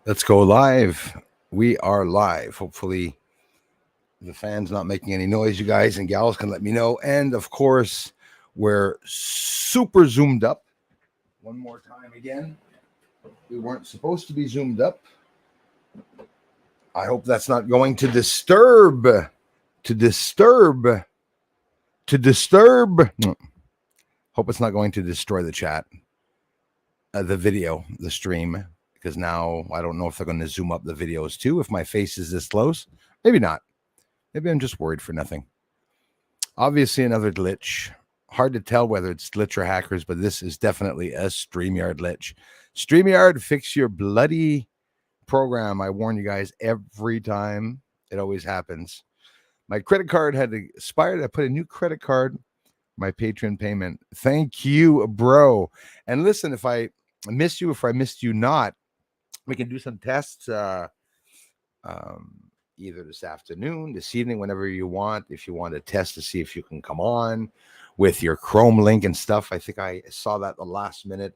Let's go live. We are live. Hopefully, the fan's not making any noise. You guys and gals can let me know. And of course, we're super zoomed up. One more time again. We weren't supposed to be zoomed up. I hope that's not going to disturb. To disturb. To disturb. Hope it's not going to destroy the chat, the video, the stream. Because now I don't know if they're going to zoom up the videos too. If my face is this close, maybe not. Maybe I'm just worried for nothing. Obviously, another glitch. Hard to tell whether it's glitch or hackers, but this is definitely a StreamYard glitch. StreamYard, fix your bloody program. I warn you guys every time. It always happens. My credit card had expired. I put a new credit card, my Patreon payment. Thank you, bro. And listen, if I missed you, if I missed you not, we can do some tests. Either this afternoon, this evening, whenever you want. If you want to test to see if you can come on with your Chrome link and stuff. I think I saw that the last minute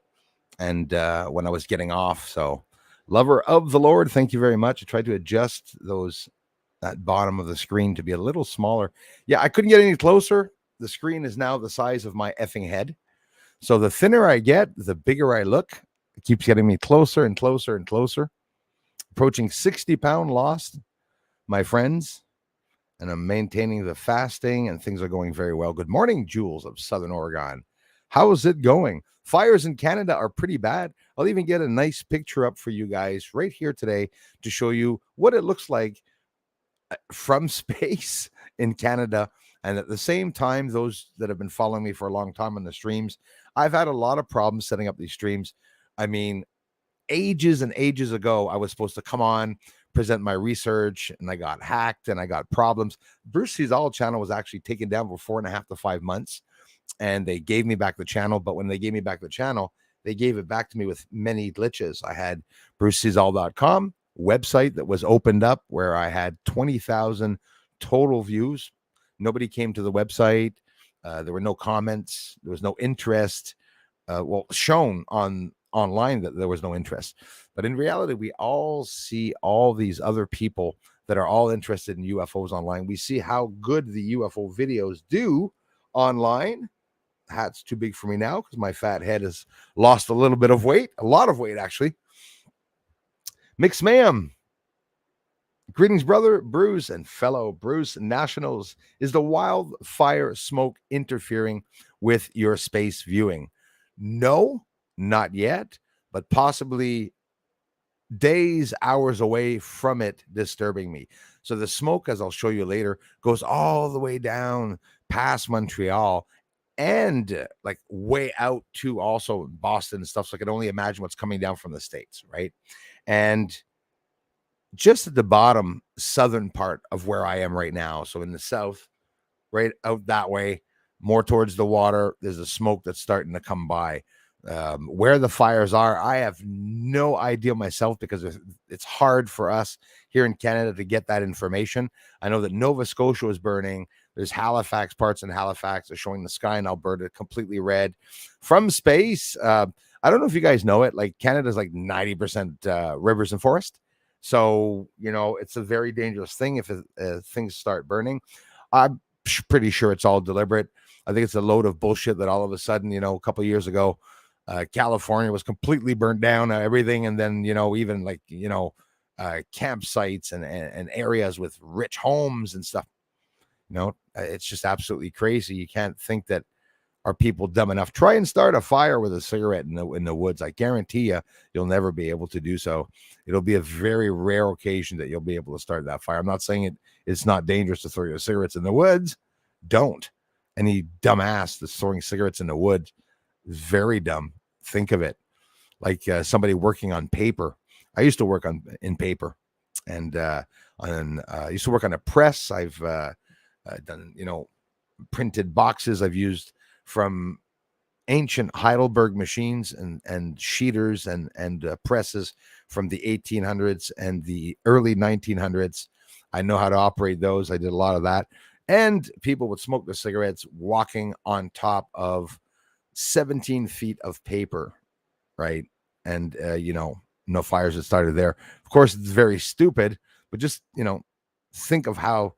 and when I was getting off. So, lover of the Lord, thank you very much. I tried to adjust that bottom of the screen to be a little smaller. Yeah, I couldn't get any closer. The screen is now the size of my effing head. So the thinner I get, the bigger I look. It keeps getting me closer and closer and closer. Approaching 60-pound lost, my friends, and I'm maintaining the fasting, and things are going very well. Good morning, Jules of Southern Oregon. How's it going? Fires in Canada are pretty bad. I'll even get a nice picture up for you guys right here today to show you what it looks like from space in Canada. And at the same time, those that have been following me for a long time on the streams, I've had a lot of problems setting up these streams. I mean, ages and ages ago, I was supposed to come on, present my research, and I got hacked and I got problems. Bruce Cesal channel was actually taken down for 4.5 to 5 months, and they gave me back the channel. But when they gave me back the channel, they gave it back to me with many glitches. I had brucecesal.com website that was opened up where I had 20,000 total views. Nobody came to the website. There were no comments. There was no interest. Shown online that there was no interest. But in reality, we all see all these other people that are all interested in UFOs online. We see how good the UFO videos do online. Hat's too big for me now because my fat head has lost a little bit of weight, a lot of weight, actually. Mix ma'am. Greetings, brother Bruce and fellow Bruce Nationals. Is the wildfire smoke interfering with your space viewing? No, not yet, but possibly days, hours away from it disturbing me. So the smoke, as I'll show you later, goes all the way down past Montreal and like way out to also Boston and stuff. So I can only imagine what's coming down from the States, right? And just at the bottom southern part of where I am right now, so in the south, right out that way, more towards the water, there's a smoke that's starting to come by. Where the fires are, I have no idea myself because it's hard for us here in Canada to get that information. I know that Nova Scotia is burning. There's Halifax, parts in Halifax are showing the sky in Alberta completely red from space. I don't know if you guys know it. Like Canada's like 90% rivers and forest. So, it's a very dangerous thing if things start burning. I'm pretty sure it's all deliberate. I think it's a load of bullshit that all of a sudden, a couple of years ago, California was completely burnt down, everything. And then, even like, campsites and areas with rich homes and stuff. It's just absolutely crazy. You can't think that are people dumb enough. Try and start a fire with a cigarette in the woods. I guarantee you'll never be able to do so. It'll be a very rare occasion that you'll be able to start that fire. I'm not saying it's not dangerous to throw your cigarettes in the woods. Don't. Any dumbass that's throwing cigarettes in the woods, very dumb. Think of it like somebody working on paper. I used to work in paper, and I used to work on a press. I've done printed boxes. I've used from ancient Heidelberg machines and sheeters and presses from the 1800s and the early 1900s. I know how to operate those. I did a lot of that. And people would smoke their cigarettes walking on top of 17 feet of paper, right? And, no fires that started there. Of course, it's very stupid, but just, think of how,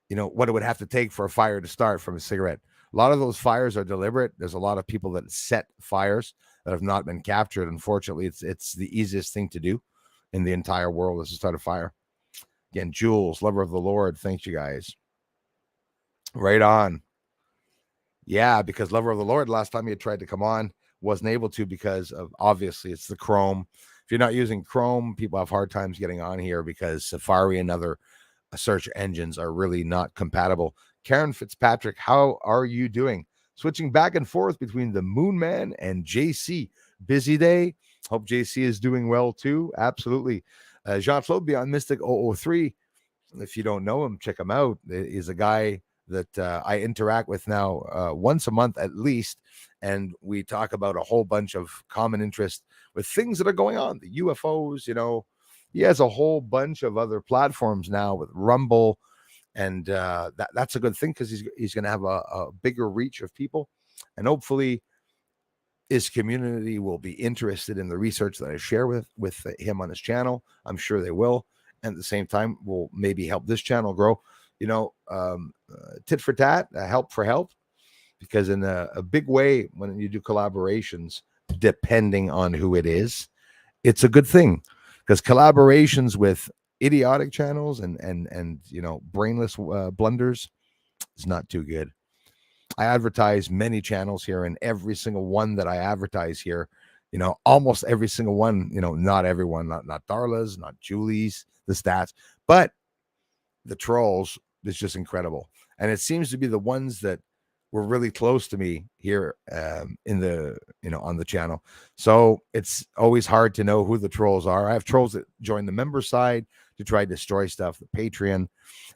what it would have to take for a fire to start from a cigarette. A lot of those fires are deliberate. There's a lot of people that set fires that have not been captured. Unfortunately, it's the easiest thing to do in the entire world is to start a fire. Again, Jules, lover of the Lord, thanks you guys. Right on. Yeah, because lover of the Lord, last time he had tried to come on, wasn't able to because of, obviously, it's the Chrome. If you're not using Chrome, people have hard times getting on here because Safari and other search engines are really not compatible. Karen Fitzpatrick, how are you doing? Switching back and forth between the Moon Man and JC. Busy day. Hope JC is doing well too. Absolutely. Jean-Claude Beyond Mystic 003. If you don't know him, check him out. He's a guy that I interact with now once a month at least. And we talk about a whole bunch of common interest with things that are going on. The UFOs, he has a whole bunch of other platforms now with Rumble. And that's a good thing because he's going to have a bigger reach of people. And hopefully his community will be interested in the research that I share with him on his channel. I'm sure they will. And at the same time, will maybe help this channel grow. Tit for tat, help for help. Because in a big way, when you do collaborations, depending on who it is, it's a good thing. Because collaborations with idiotic channels and brainless blunders is not too good. I advertise many channels here, and every single one that I advertise here, almost every single one, not everyone, not Darla's, not Julie's, the stats, but the trolls is just incredible. And it seems to be the ones that were really close to me here in the, on the channel. So it's always hard to know who the trolls are. I have trolls that join the member side to try to destroy stuff, the Patreon.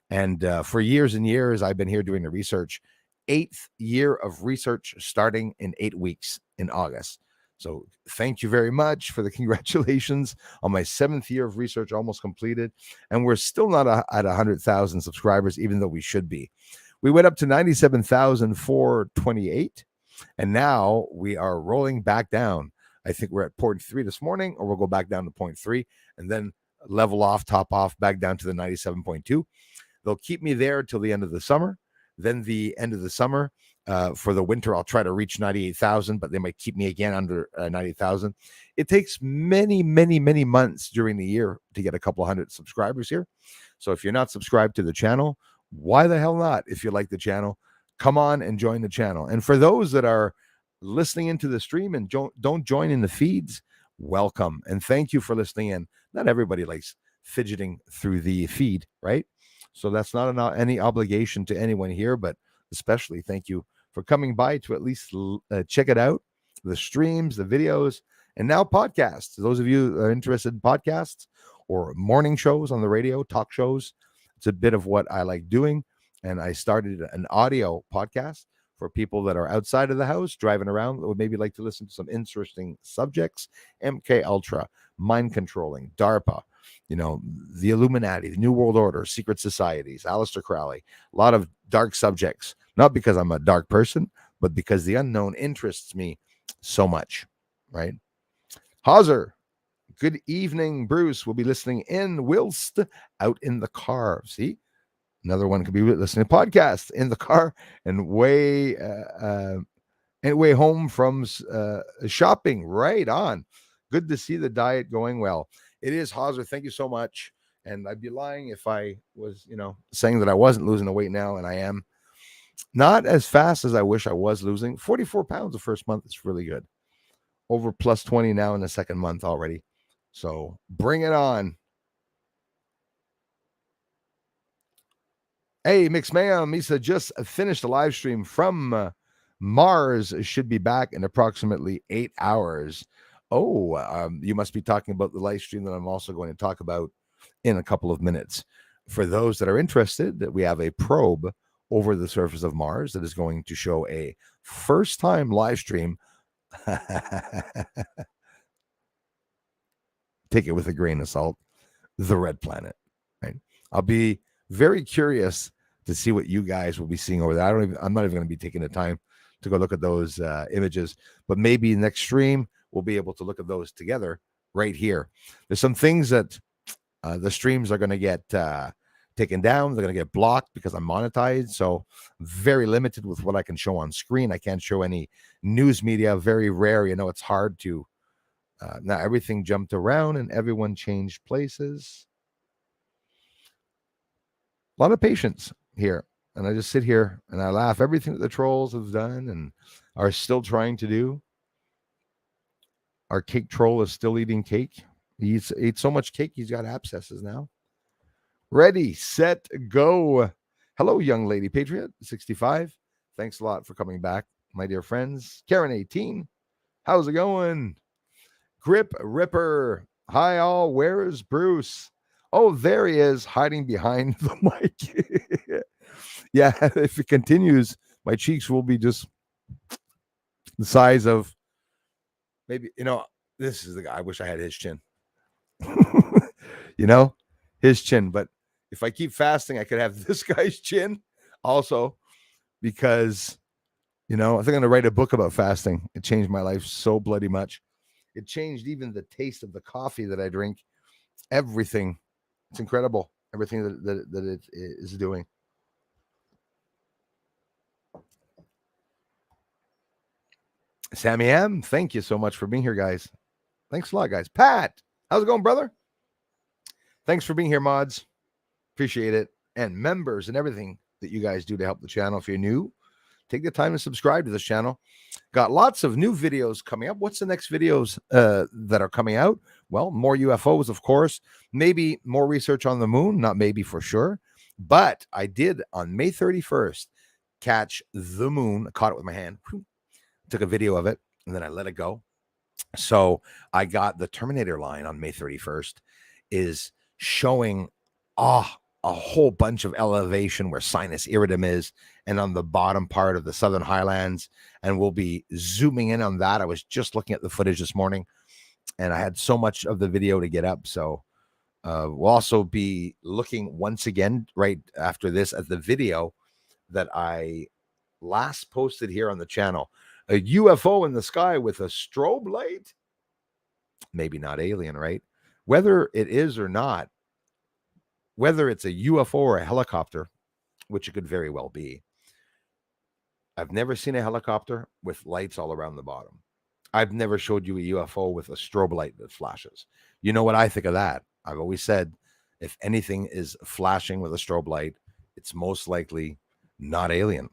And for years and years, I've been here doing the research. 8th year of research starting in 8 weeks in August. So thank you very much for the congratulations on my 7th year of research almost completed. And we're still not at 100,000 subscribers, even though we should be. We went up to 97,428, and now we are rolling back down. I think we're at 0.3 this morning, or we'll go back down to 0.3 and then level off, top off, back down to the 97.2. They'll keep me there till the end of the summer. Then the end of the summer, for the winter, I'll try to reach 98,000, but they might keep me again under 90,000. It takes many, many, many months during the year to get a couple hundred subscribers here. So if you're not subscribed to the channel, why the hell not? If you like the channel, come on and join the channel. And for those that are listening into the stream and don't join in the feeds, welcome. And thank you for listening in. Not everybody likes fidgeting through the feed, right? So that's not any obligation to anyone here, but especially thank you for coming by to at least check it out, the streams, the videos, and now podcasts. Those of you who are interested in podcasts or morning shows on the radio, talk shows, it's a bit of what I like doing. And I started an audio podcast for people that are outside of the house, driving around, that would maybe like to listen to some interesting subjects. MK Ultra, mind controlling, DARPA, the Illuminati, the New World Order, secret societies, Aleister Crowley, a lot of dark subjects, not because I'm a dark person, but because the unknown interests me so much, right? Hauser, good evening, Bruce. We'll be listening in whilst out in the car. See, another one could be listening to podcasts in the car and way home from shopping. Right on. Good to see the diet going well. It is, Hauser. Thank you so much. And I'd be lying if I was, saying that I wasn't losing the weight now, and I am. Not as fast as I wish I was losing. 44 pounds the first month is really good. Over plus 20 now in the second month already. So bring it on. Hey, Mix Mayhem, Misa just finished a live stream from Mars. Should be back in approximately 8 hours. Oh, you must be talking about the live stream that I'm also going to talk about in a couple of minutes. For those that are interested, that we have a probe over the surface of Mars that is going to show a first-time live stream. Take it with a grain of salt. The red planet. Right? I'll be very curious to see what you guys will be seeing over there. I'm not even going to be taking the time to go look at those images, but maybe next stream we'll be able to look at those together right here. There's some things that the streams are going to get taken down. They're going to get blocked because I'm monetized. So very limited with what I can show on screen. I can't show any news media. Very rare. It's hard to. Now everything jumped around and everyone changed places. A lot of patience here. And I just sit here and I laugh everything that the trolls have done and are still trying to do. Our cake troll is still eating cake. He ate so much cake, he's got abscesses now. Ready, set, go. Hello, young lady patriot, 65. Thanks a lot for coming back, my dear friends. Karen, 18. How's it going? Grip Ripper. Hi, all. Where is Bruce? Oh, there he is, hiding behind the mic. Yeah, if it continues, my cheeks will be just the size of maybe, this is the guy. I wish I had his chin. His chin. But if I keep fasting, I could have this guy's chin also because, I think I'm going to write a book about fasting. It changed my life so bloody much. It changed even the taste of the coffee that I drink. Everything. It's incredible. Everything that it is doing. Sammy M, thank you so much for being here, guys. Thanks a lot, guys. Pat, how's it going, brother? Thanks for being here, mods. Appreciate it. And members and everything that you guys do to help the channel. If you're new, take the time to subscribe to this channel. Got lots of new videos coming up. What's the next videos that are coming out? Well, more UFOs, of course. Maybe more research on the moon. Not maybe, for sure. But I did on May 31st catch the moon. I caught it with my hand. Took a video of it, and then I let it go. So I got the Terminator line on May 31st is showing a whole bunch of elevation where sinus iridium is, and on the bottom part of the Southern Highlands. And we'll be zooming in on that. I was just looking at the footage this morning, and I had so much of the video to get up. So we'll also be looking once again right after this at the video that I last posted here on the channel. A UFO in the sky with a strobe light. Maybe not alien, right? Whether it is or not, whether it's a UFO or a helicopter, which it could very well be. I've never seen a helicopter with lights all around the bottom. I've never showed you a UFO with a strobe light that flashes. You know what I think of that? I've always said, if anything is flashing with a strobe light, it's most likely not alien.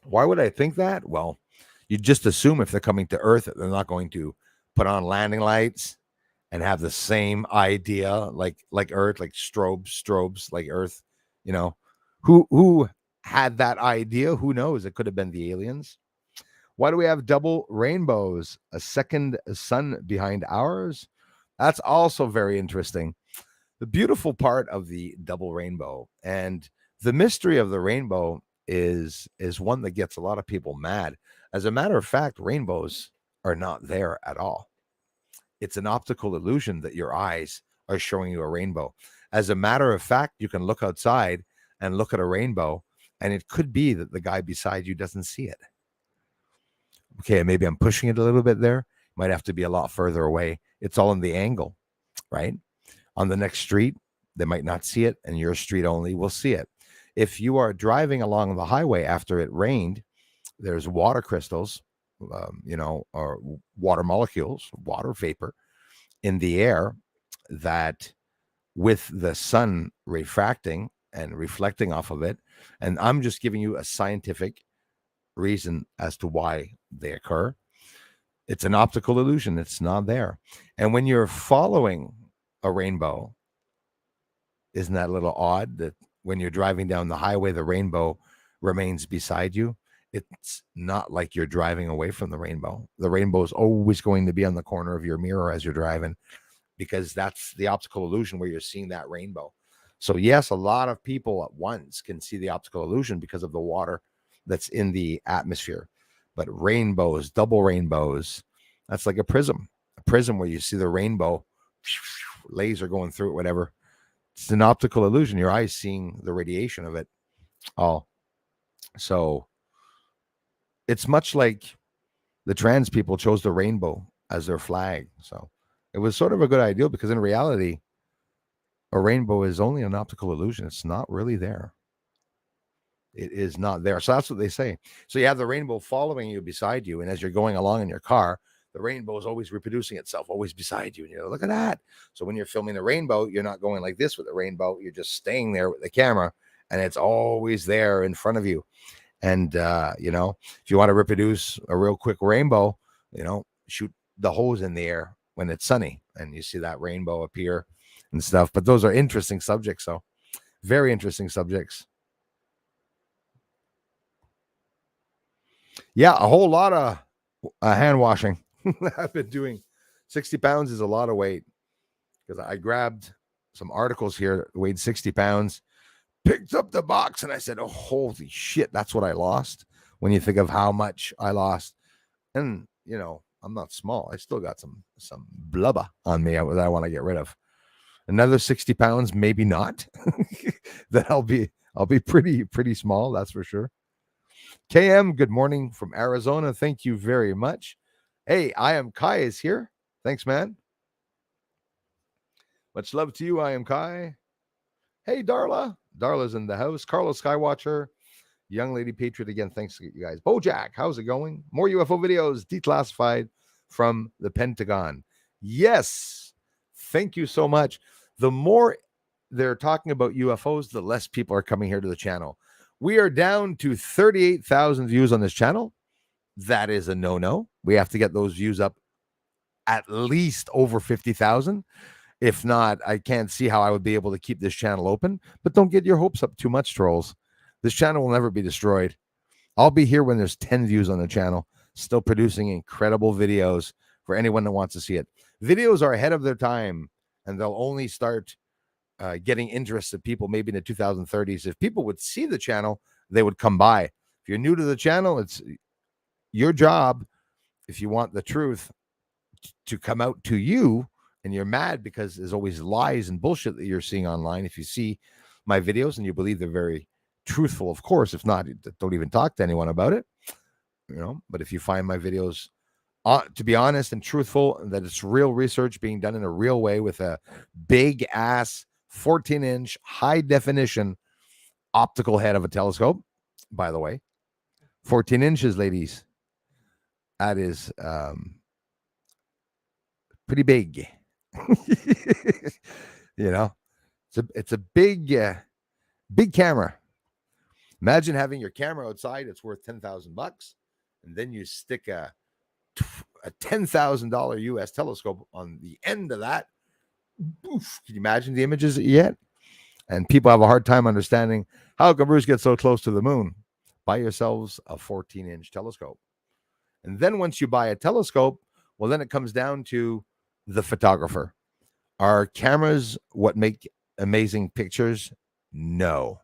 Why would I think that? Well, you just assume if they're coming to Earth that they're not going to put on landing lights and have the same idea like Earth, like strobes like Earth. Who had that idea? Who knows? It could have been the aliens. Why do we have double rainbows? A second sun behind ours? That's also very interesting. The beautiful part of the double rainbow and the mystery of the rainbow is one that gets a lot of people mad. As a matter of fact, rainbows are not there at all. It's an optical illusion that your eyes are showing you a rainbow. As a matter of fact, you can look outside and look at a rainbow, and it could be that the guy beside you doesn't see it. Okay, maybe I'm pushing it a little bit there. Might have to be a lot further away. It's all in the angle, right? On the next street, they might not see it, and your street only will see it. If you are driving along the highway after it rained, there's water crystals, or water molecules, water vapor in the air that with the sun refracting and reflecting off of it. And I'm just giving you a scientific reason as to why they occur. It's an optical illusion. It's not there. And when you're following a rainbow, isn't that a little odd that when you're driving down the highway, the rainbow remains beside you? It's not like you're driving away from the rainbow. The rainbow is always going to be on the corner of your mirror as you're driving, because that's the optical illusion where you're seeing that rainbow. So yes, a lot of people at once can see the optical illusion because of the water that's in the atmosphere. But rainbows, double rainbows, that's like a prism where you see the rainbow, laser going through it, whatever. It's an optical illusion. Your eyes seeing the radiation of it all. So it's much like the trans people chose the rainbow as their flag. So It was sort of a good idea because in reality, a rainbow is only an optical illusion. It's not really there. It is not there. So that's what they say. So you have the rainbow following you beside you, and as you're going along in your car, the rainbow is always reproducing itself, always beside you. And you're like, look at that. So when you're filming the rainbow, you're not going like this with the rainbow. You're just staying there with the camera, and it's always there in front of you. And if you want to reproduce a real quick rainbow, shoot the hose in the air when it's sunny, and you see that rainbow appear and stuff. But those are interesting subjects, though. Very interesting subjects. Yeah, a whole lot of hand washing. I've been doing 60 pounds is a lot of weight because I grabbed some articles here that weighed 60 pounds, picked up the box, and I said, oh, holy shit, that's what I lost. When you think of how much I lost. And, I'm not small. I still got some blubber on me that I want to get rid of. Another 60 pounds, maybe not. That I'll be pretty small, that's for sure. KM, good morning from Arizona. Thank you very much. Hey, I am Kai is here. Thanks, man. Much love to you. I am Kai. Hey, Darla. Darla's in the house. Carlos Skywatcher. Young Lady Patriot again. Thanks to you guys. Bojack, how's it going? More UFO videos declassified from the Pentagon. Yes. Thank you so much. The more they're talking about UFOs, the less people are coming here to the channel. We are down to 38,000 views on this channel. That is a no-no. We have to get those views up at least over 50,000. If not, I can't see how I would be able to keep this channel open. But don't get your hopes up too much, trolls. This channel will never be destroyed. I'll be here when there's 10 views on the channel, still producing incredible videos for anyone that wants to see it. Videos are ahead of their time, and they'll only start getting interested people maybe in the 2030s. If people would see the channel, they would come by. If you're new to the channel, it's your job, if you want the truth to come out to you, and you're mad because there's always lies and bullshit that you're seeing online. If you see my videos and you believe they're very truthful, of course. If not, don't even talk to anyone about it. But if you find my videos to be honest and truthful, that it's real research being done in a real way with a big ass 14-inch high definition optical head of a telescope, by the way, 14 inches, ladies, that is pretty big. It's a big camera. Imagine having your camera outside. It's worth $10,000, and then you stick a $10,000 US telescope on the end of that. Oof, can you imagine the images that you get? And people have a hard time understanding how come Bruce gets so close to the moon. Buy yourselves a 14-inch telescope. And then once you buy a telescope, well, then it comes down to the photographer. Are cameras what make amazing pictures? No.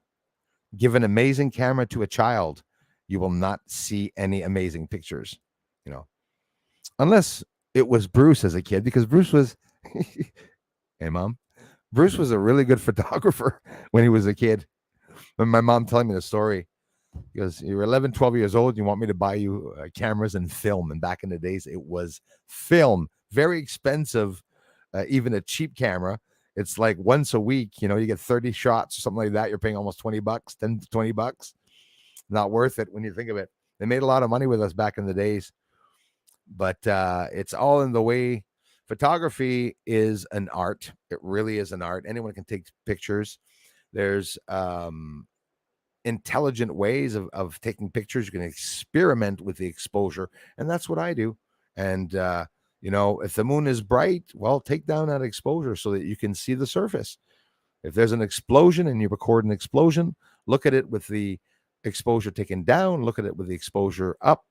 Give an amazing camera to a child, you will not see any amazing pictures, unless it was Bruce as a kid, because Bruce was, hey, Mom, Bruce was a really good photographer when he was a kid. When my mom telling me the story, because you're 11, 12 years old, you want me to buy you cameras and film. And back in the days, it was film, very expensive, even a cheap camera. It's like once a week, you get 30 shots or something like that. You're paying almost $20, $10 to $20. Not worth it when you think of it. They made a lot of money with us back in the days, but it's all in the way. Photography is an art. It really is an art. Anyone can take pictures. There's intelligent ways of taking pictures. You can experiment with the exposure, and that's what I do. And if the moon is bright, well, take down that exposure so that you can see the surface. If there's an explosion and you record an explosion, look at it with the exposure taken down, look at it with the exposure up.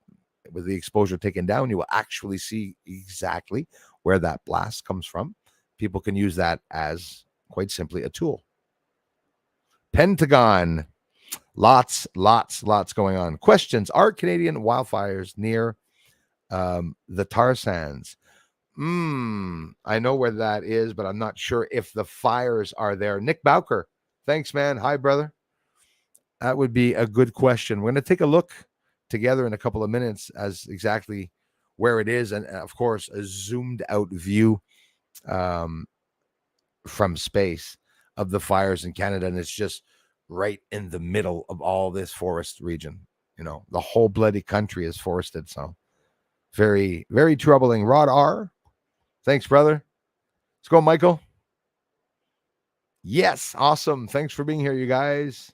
With the exposure taken down, you will actually see exactly where that blast comes from. People can use that as quite simply a tool. Pentagon, lots going on. Questions: are Canadian wildfires near the tar sands? I know where that is, but I'm not sure if the fires are there. Nick Bowker, thanks, man. Hi, brother. That would be a good question. We're going to take a look together in a couple of minutes as exactly where it is, and of course, a zoomed out view um, from space of the fires in Canada, and it's just right in the middle of all this forest region. The whole bloody country is forested. So very, very troubling. Rod R. Thanks, brother. Let's go, Michael. Yes, awesome. Thanks for being here, you guys.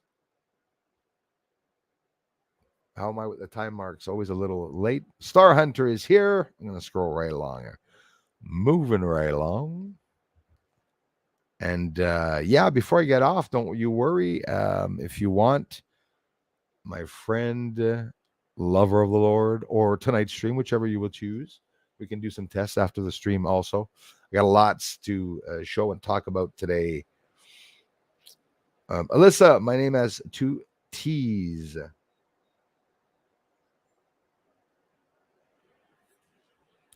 How am I with the time marks? Always a little late. Star Hunter is here. I'm going to scroll right along here. Moving right along. And yeah, before I get off, don't you worry. If you want, my friend, lover of the Lord, or tonight's stream, whichever you will choose, we can do some tests after the stream also. I got lots to show and talk about today. Alyssa, my name has 2 T's.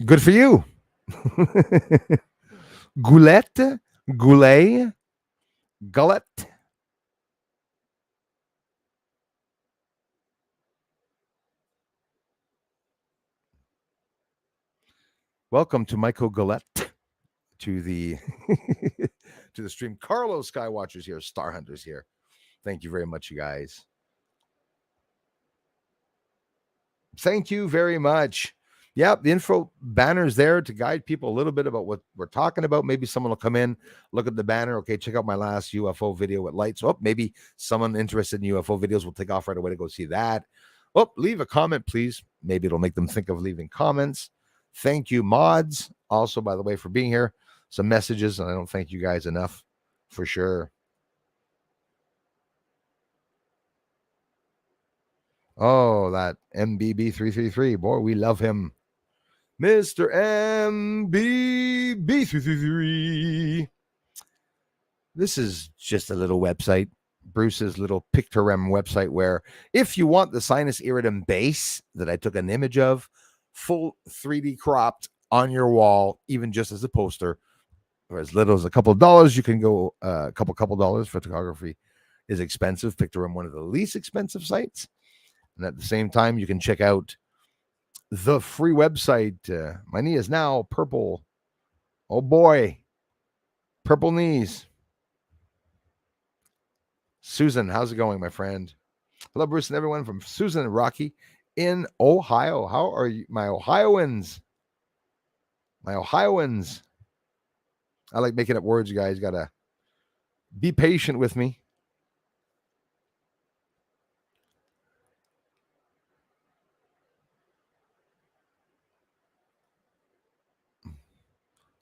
Good for you. Goulette, Goulet, Gullet. Welcome to Michael Gullet to the to the stream. Carlos Skywatchers here, Star Hunters here. Thank you very much, you guys. Thank you very much. Yeah, the info banner's there to guide people a little bit about what we're talking about. Maybe someone will come in, look at the banner. Okay, check out my last UFO video with lights. Oh, maybe someone interested in UFO videos will take off right away to go see that. Oh, leave a comment, please. Maybe it'll make them think of leaving comments. Thank you, mods. Also, by the way, for being here. Some messages, and I don't thank you guys enough for sure. Oh, that MBB333. Boy, we love him. Mr. MBB333. This is just a little website, Bruce's little Pictogram website, where if you want the sinus iridum base that I took an image of, full 3D cropped on your wall, even just as a poster, or as little as a couple of dollars, you can go a couple dollars. Photography is expensive. Pictogram, one of the least expensive sites. And at the same time, you can check out the free website. My knee is now purple. Oh boy. Purple knees. Susan, how's it going, my friend? Hello, Bruce and everyone from Susan and Rocky in Ohio. How are you, my Ohioans? My Ohioans. I like making up words, you guys. Gotta be patient with me.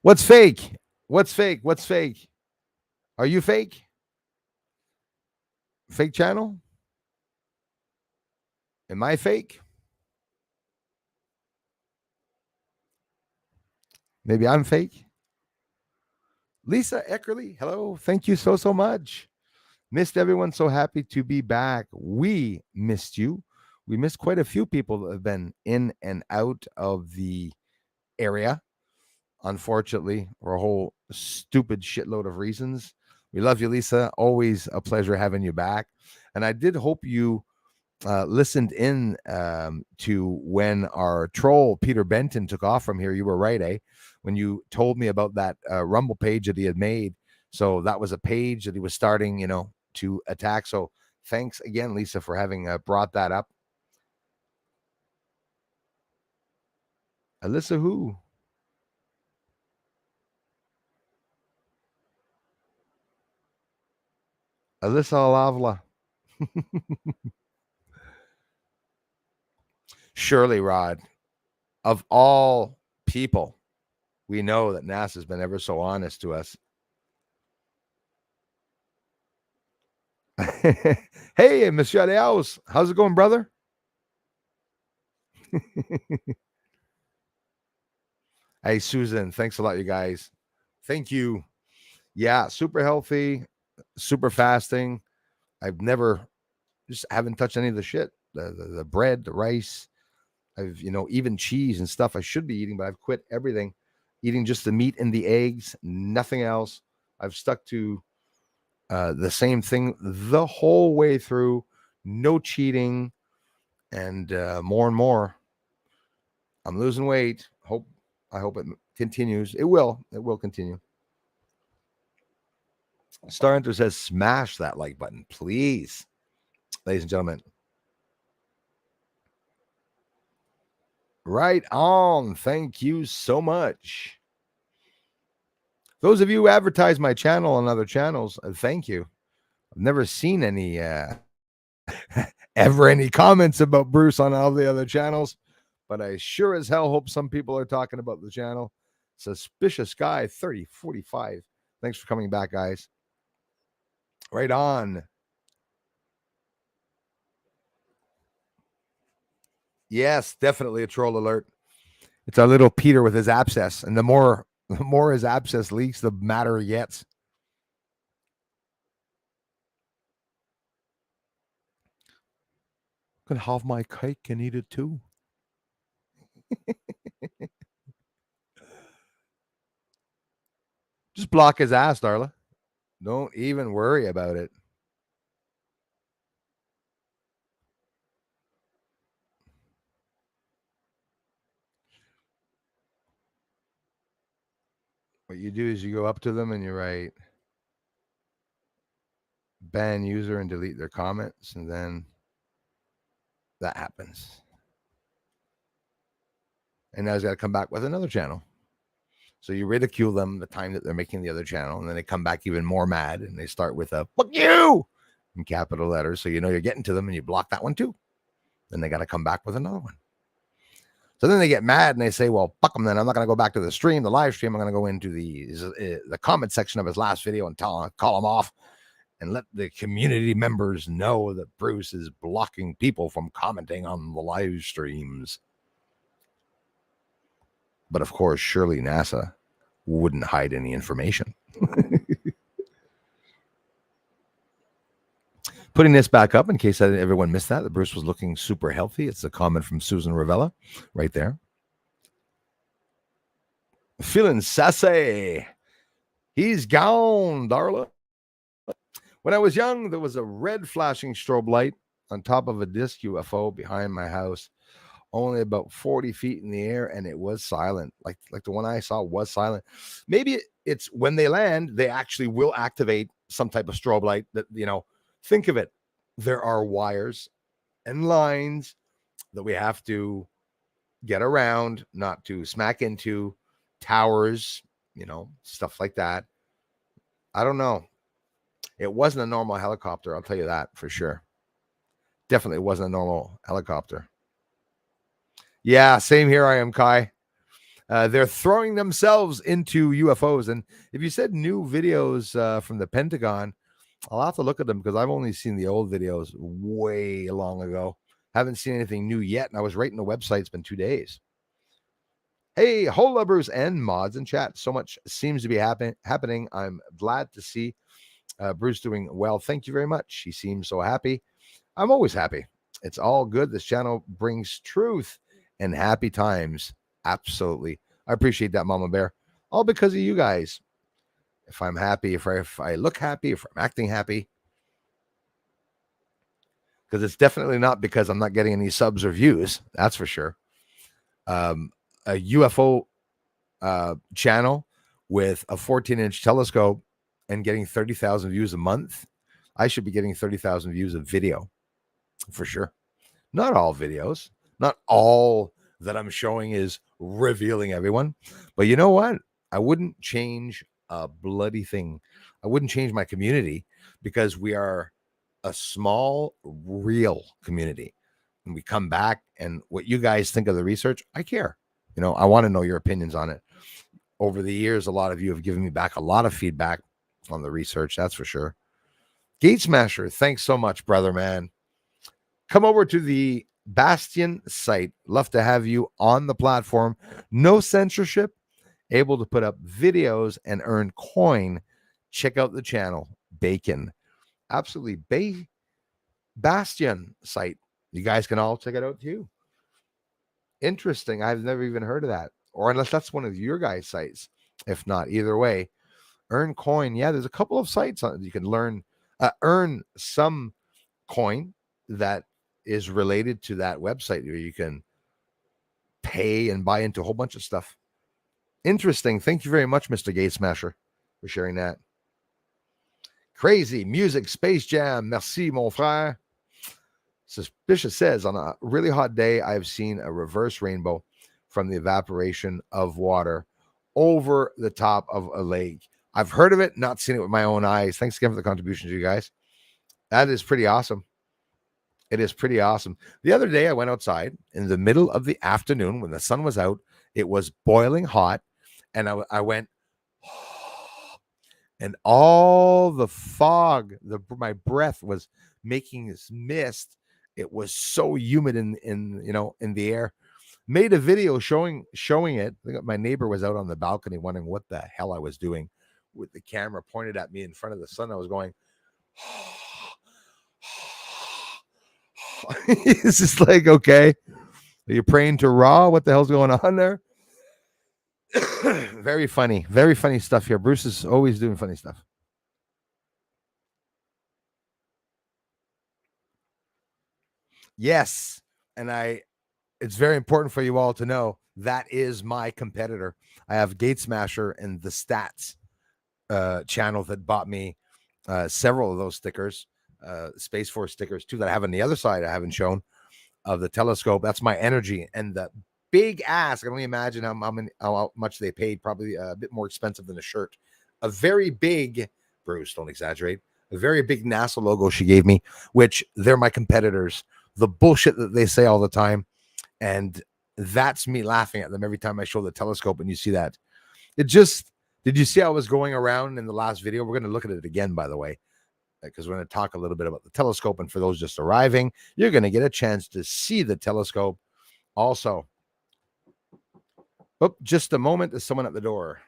What's fake? What's fake? What's fake? Are you fake? Fake channel? Am I fake? Maybe I'm fake. Lisa Eckerly, hello. Thank you so much. Missed everyone. So happy to be back. We missed you. We missed quite a few people that have been in and out of the area, unfortunately, for a whole stupid shitload of reasons. We love you, Lisa. Always a pleasure having you back. And I did hope you listened in to when our troll Peter Benton took off from here. You were right, eh? When you told me about that Rumble page that he had made. So that was a page that he was starting, to attack. So thanks again, Lisa, for having brought that up. Alyssa who? Alyssa Lavla. Surely, Rod, of all people, we know that NASA's been ever so honest to us. Hey, Monsieur Leos, how's it going, brother? Hey, Susan, thanks a lot, you guys. Thank you. Yeah, super healthy, super fasting. I've never just haven't touched any of the shit. The bread, the rice. I've, even cheese and stuff I should be eating, but I've quit everything. Eating just the meat and the eggs, nothing else. I've stuck to the same thing the whole way through. No cheating, and more and more. I'm losing weight. I hope it continues. It will continue. Star Hunter says, smash that like button, please, ladies and gentlemen. Right on. Thank you so much. Those of you who advertise my channel on other channels, thank you. I've never seen any ever any comments about Bruce on all the other channels, but I sure as hell hope some people are talking about the channel. Suspicious Guy 3045. Thanks for coming back, guys. Right on. Yes, definitely a troll alert. It's our little Peter with his abscess, and the more his abscess leaks, the madder he gets. Can have my cake and eat it too. Just block his ass, Darla. Don't even worry about it. What you do is you go up to them and you write ban user and delete their comments, and then that happens. And now he's got to come back with another channel. So you ridicule them the time that they're making the other channel, and then they come back even more mad, and they start with a "fuck you" in capital letters. So you know you're getting to them, and you block that one too. Then they got to come back with another one. So then they get mad and they say, "Well, fuck them. Then I'm not going to go back to the stream, the live stream. I'm going to go into the comment section of his last video and call him off, and let the community members know that Bruce is blocking people from commenting on the live streams." But of course, surely NASA wouldn't hide any information. Putting this back up in case everyone missed that Bruce was looking super healthy. It's a comment from Susan Ravella right there. Feeling sassy. He's gone, Darla. When I was young, there was a red flashing strobe light on top of a disc UFO behind my house, only about 40 feet in the air, and it was silent. Like the one I saw was silent. Maybe it's when they land, they actually will activate some type of strobe light that, think of it. There are wires and lines that we have to get around, not to smack into, towers, stuff like that. I don't know. It wasn't a normal helicopter. I'll tell you that for sure. Definitely wasn't a normal helicopter. Yeah, same here. I am Kai. They're throwing themselves into UFOs. And if you said new videos from the Pentagon, I'll have to look at them because I've only seen the old videos way long ago. Haven't seen anything new yet. And I was writing the website. It's been 2 days. Hey, hola, Bruce and mods in chat. So much seems to be happening. I'm glad to see Bruce doing well. Thank you very much. He seems so happy. I'm always happy. It's all good. This channel brings truth and happy times. Absolutely. I appreciate that, Mama Bear. All because of you guys. If I'm happy, if I look happy, if I'm acting happy. Because it's definitely not because I'm not getting any subs or views. That's for sure. A UFO channel with a 14-inch telescope and getting 30,000 views a month. I should be getting 30,000 views of video for sure. Not all videos, not all that I'm showing is revealing everyone. But you know what? I wouldn't change a bloody thing. I wouldn't change my community because we are a small, real community. And we come back, and what you guys think of the research, I care. I want to know your opinions on it. Over the years, a lot of you have given me back a lot of feedback on the research. That's for sure. Gate Smasher, thanks so much, brother, man. Come over to the Bastion site. Love to have you on the platform. No censorship. Able to put up videos and earn coin. Check out the channel. Bacon. Absolutely. Bastion site. You guys can all check it out too. Interesting. I've never even heard of that. Or unless that's one of your guys' sites. If not, either way. Earn coin. Yeah, there's a couple of sites you can earn some coin that is related to that website where you can pay and buy into a whole bunch of stuff. Interesting. Thank you very much, Mr. Gate Smasher, for sharing that. Crazy music, Space Jam. Merci, mon frère. Suspicious says, on a really hot day, I've seen a reverse rainbow from the evaporation of water over the top of a lake. I've heard of it, not seen it with my own eyes. Thanks again for the contributions, you guys. That is pretty awesome. It is pretty awesome. The other day, I went outside in the middle of the afternoon when the sun was out. It was boiling hot, and I went, and all the fog, my breath was making this mist. It was so humid in the air. Made a video showing it. My neighbor was out on the balcony wondering what the hell I was doing with the camera pointed at me in front of the sun. I was going, it's just like, okay, are you praying to Ra? What the hell's going on there? Very funny stuff here. Bruce is always doing funny stuff. Yes, and it's very important for you all to know that is my competitor. I have Gate Smasher and the Stats channel that bought me several of those stickers, Space Force stickers too, that I have on the other side I haven't shown of the telescope. That's my energy. And the big ass, I can only imagine how much they paid, probably a bit more expensive than a shirt. A very big, Bruce, don't exaggerate, a very big NASA logo she gave me, which they're my competitors. The bullshit that they say all the time. And that's me laughing at them every time I show the telescope and you see that. Did you see how I was going around in the last video? We're going to look at it again, by the way, because we're going to talk a little bit about the telescope. And for those just arriving, you're going to get a chance to see the telescope also. Oh, just a moment. There's someone at the door.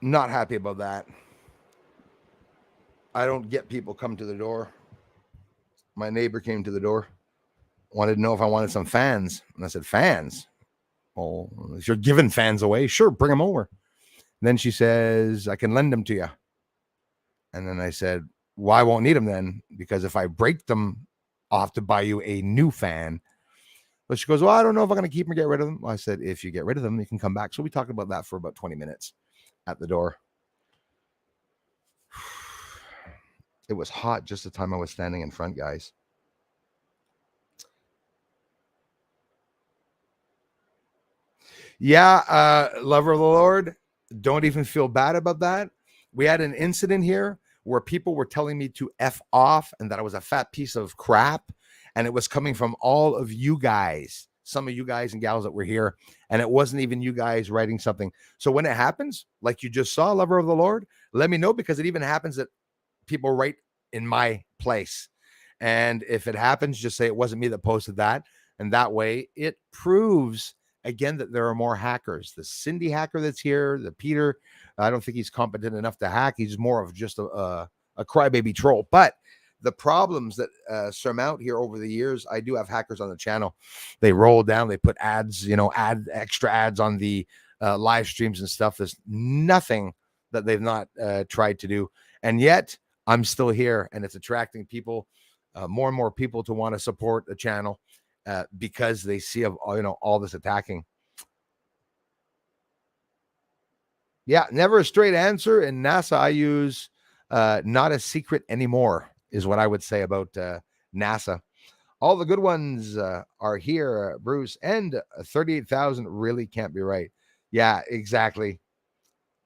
Not happy about that. I don't get people come to the door. My neighbor came to the door, wanted to know if I wanted some fans. And I said, fans? Oh, if you're giving fans away, sure, bring them over. And then she says, I can lend them to you. And then I said, well, I won't need them then, because if I break them, I'll have to buy you a new fan. But she goes, well, I don't know if I'm going to keep them or get rid of them. Well, I said, if you get rid of them, you can come back. So we talked about that for about 20 minutes at the door. It was hot just the time I was standing in front, guys. Yeah, lover of the Lord, don't even feel bad about that. We had an incident here where people were telling me to F off and that I was a fat piece of crap and it was coming from all of you guys, some of you guys and gals that were here, and it wasn't even you guys writing something. So when it happens, like you just saw, lover of the Lord, let me know, because it even happens that people write in my place. And if it happens, just say it wasn't me that posted that. And that way it proves again that there are more hackers. The Cindy hacker that's here, the Peter, I don't think he's competent enough to hack. He's more of just a crybaby troll. But the problems that surmount here over the years, I do have hackers on the channel. They roll down, they put ads, add extra ads on the live streams and stuff. There's nothing that they've not tried to do. And yet I'm still here, and it's attracting people, more and more people to want to support the channel because they see all this attacking. Yeah, never a straight answer. In NASA, I use not a secret anymore, is what I would say about NASA. All the good ones are here, Bruce, and 38,000 really can't be right. Yeah, exactly.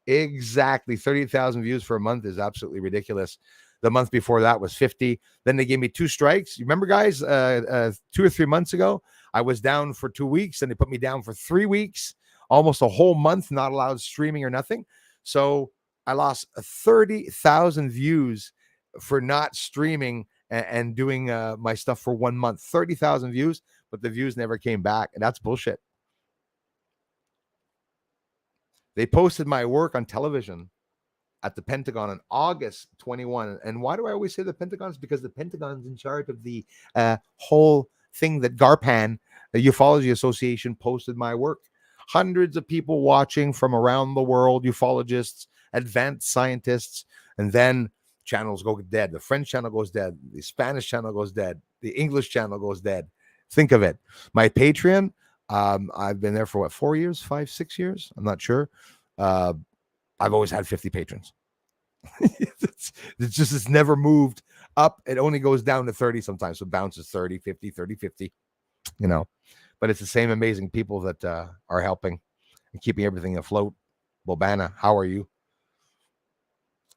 Exactly. 38,000 views for a month is absolutely ridiculous. The month before that was 50. Then they gave me 2 strikes. You remember, guys, 2 or 3 months ago, I was down for 2 weeks, and they put me down for 3 weeks, almost a whole month, not allowed streaming or nothing. So I lost 30,000 views for not streaming and doing my stuff for 1 month. 30,000 views, but the views never came back. And that's bullshit. They posted my work on television at the Pentagon on August 21. And why do I always say the Pentagon? It's because the Pentagon's in charge of the whole thing that GARPAN, the Ufology Association, posted my work. Hundreds of people watching from around the world, ufologists, advanced scientists, and then channels go dead. The French channel goes dead. The Spanish channel goes dead. The English channel goes dead. Think of it. My Patreon, I've been there for 4 years, 5, 6 years? I'm not sure. I've always had 50 patrons. It's never moved up. It only goes down to 30 sometimes. So it bounces 30, 50, 30, 50, but it's the same amazing people that are helping and keeping everything afloat. Bobana, how are you?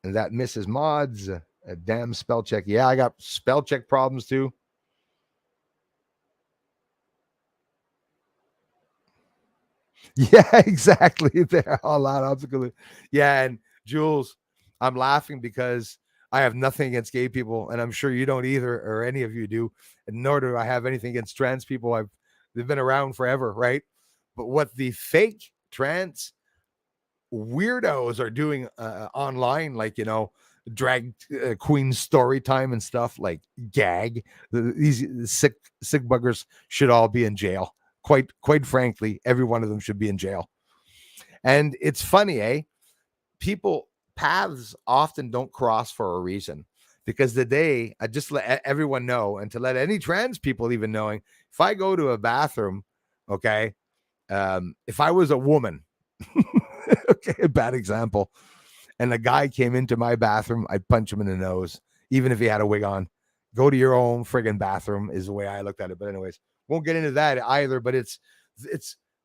And that Mrs. Mods, a damn spell check. Yeah, I got spell check problems too. Yeah, exactly. They're all out obstacle. Yeah, and Jules, I'm laughing because I have nothing against gay people, and I'm sure you don't either, or any of you do, and nor do I have anything against trans people. They've been around forever, right? But what the fake trans weirdos are doing online, like drag queen story time and stuff, like gag. These sick buggers should all be in jail. Quite frankly, every one of them should be in jail. And it's funny, eh? People paths often don't cross for a reason, because the day I just let everyone know, and to let any trans people even knowing, if I go to a bathroom, okay, if I was a woman, okay, a bad example, and a guy came into my bathroom, I'd punch him in the nose, even if he had a wig on. Go to your own friggin' bathroom is the way I looked at it. But anyways, won't get into that either. But it's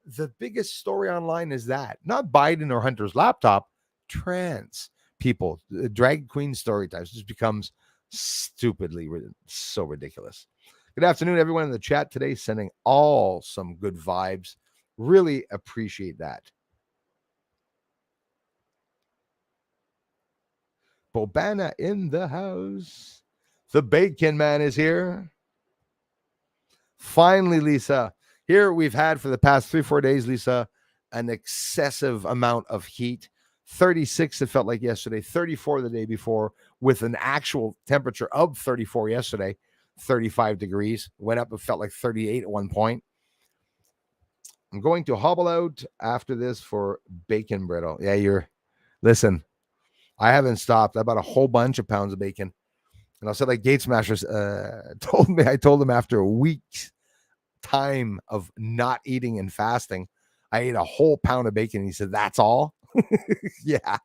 the biggest story online is that not Biden or Hunter's laptop, trans people, drag queen story types just becomes stupidly so ridiculous. Good afternoon, everyone in the chat today, sending all some good vibes. Really appreciate that. Bobana in the house. The Bacon Man is here. Finally, Lisa. Here we've had for the past 3-4 days, Lisa, an excessive amount of heat. 36, it felt like yesterday, 34 the day before, with an actual temperature of 34 yesterday, 35 degrees. Went up, it felt like 38 at one point. I'm going to hobble out after this for bacon brittle. Yeah, listen, I haven't stopped. I bought a whole bunch of pounds of bacon. And I said, like Gate Smashers told me, I told him after a week's time of not eating and fasting, I ate a whole pound of bacon. He said, that's all? Yeah,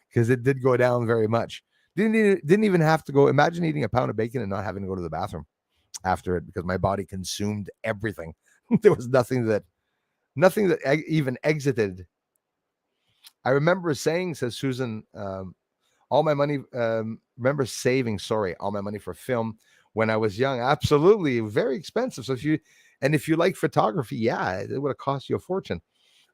because it did go down very much. Didn't even have to go. Imagine eating a pound of bacon and not having to go to the bathroom after it, because my body consumed everything. There was nothing that even exited. I remember saying, says Susan, all my money, remember saving, all my money for film when I was young. Absolutely, very expensive. So if you like photography, yeah, it would have cost you a fortune.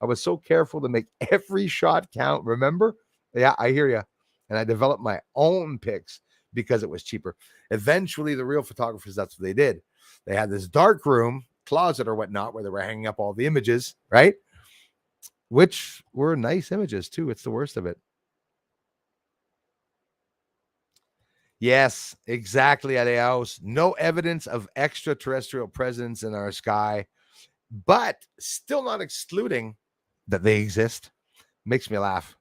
I was so careful to make every shot count. Remember? Yeah, I hear you. And I developed my own pics because it was cheaper. Eventually, the real photographers, that's what they did. They had this dark room, closet or whatnot, where they were hanging up all the images, right? Which were nice images too. It's the worst of it. Yes, exactly, at a house. No evidence of extraterrestrial presence in our sky, but still not excluding that they exist. Makes me laugh.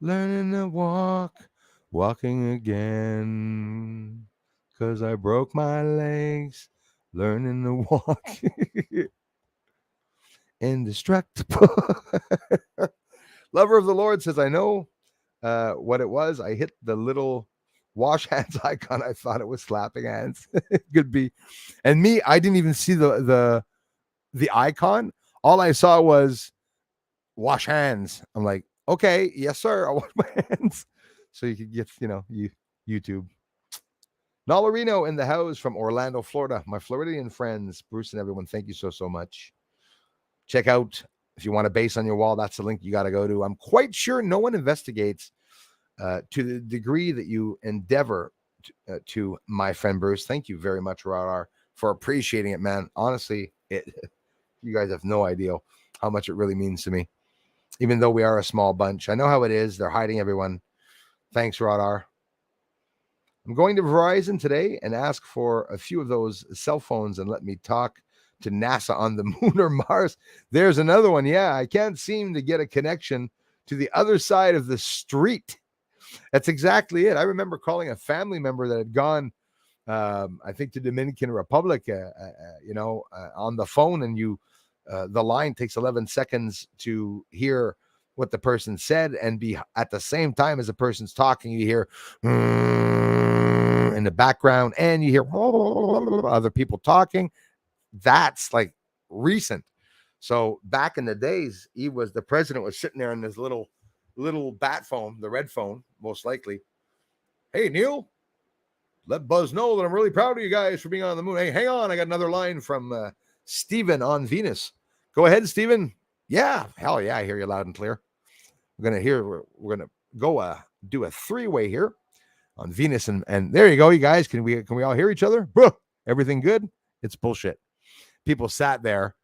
Learning to walk, walking again, 'cause I broke my legs. Learning to walk. Indestructible. Lover of the Lord says, I know what it was. I hit the little wash hands icon. I thought it was slapping hands. It could be. And me, I didn't even see the icon. All I saw was wash hands. I'm like, okay, yes, sir. I'll wash my hands. So you could get, YouTube. Nalarino in the house from Orlando, Florida. My Floridian friends, Bruce and everyone, thank you so much. Check out, if you want a base on your wall, that's the link you got to go to. I'm quite sure no one investigates to the degree that you endeavor to, my friend Bruce. Thank you very much, Radar, for appreciating it, man. Honestly, you guys have no idea how much it really means to me. Even though we are a small bunch, I know how it is. They're hiding everyone. Thanks, Radar. I'm going to Verizon today and ask for a few of those cell phones and let me talk to NASA on the moon or Mars. There's another one. Yeah, I can't seem to get a connection to the other side of the street. That's exactly it. I remember calling a family member that had gone, I think, to Dominican Republic, on the phone, and the line takes 11 seconds to hear what the person said, and be at the same time as the person's talking, you hear in the background, and you hear other people talking. That's like recent. So back in the days, the president was sitting there in his little bat phone, the red phone, most likely. Hey, Neil, let Buzz know that I'm really proud of you guys for being on the moon. Hey, hang on, I got another line from Steven on Venus. Go ahead, Steven. Yeah, hell yeah, I hear you loud and clear. We're gonna go do a three-way here on Venus, and there you go, you guys. Can we all hear each other? Everything good? It's bullshit. People sat there,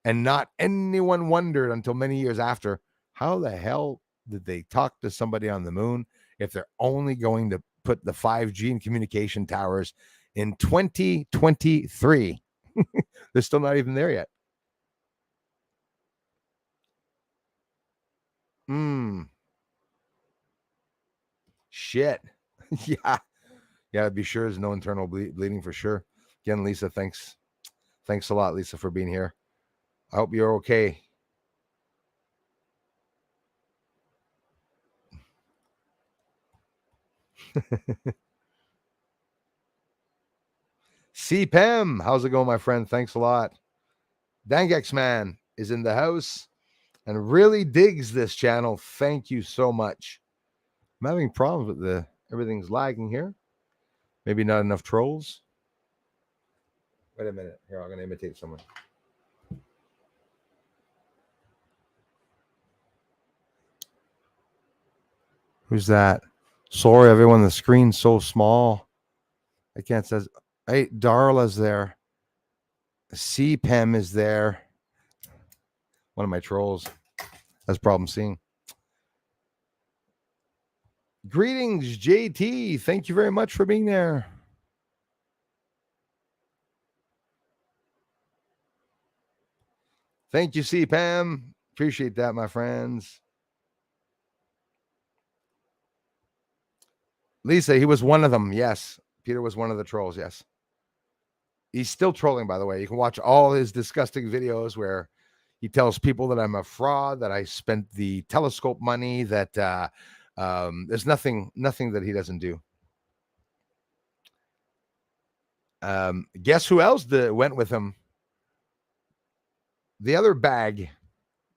and not anyone wondered until many years after, how the hell did they talk to somebody on the moon if they're only going to put the 5G and communication towers in 2023? They're still not even there yet. Shit. Yeah. Yeah, be sure there's no internal bleeding for sure. Again, Lisa, thanks a lot, Lisa, for being here. I hope you're okay. CPEM, how's it going, my friend? Thanks a lot. Dangex Man is in the house and really digs this channel. Thank you so much. I'm having problems with everything's lagging here. Maybe not enough trolls. Wait a minute. Here, I'm going to imitate someone. Who's that? Sorry, everyone. The screen's so small. I can't say. Hey, Darla's there. CPEM is there. One of my trolls has problem seeing. Greetings, JT. Thank you very much for being there. Thank you, CPAM. Appreciate that, my friends. Lisa, he was one of them. Yes. Peter was one of the trolls. Yes. He's still trolling, by the way. You can watch all his disgusting videos where he tells people that I'm a fraud, that I spent the telescope money, that there's nothing that he doesn't do. Guess who else went with him? The other bag,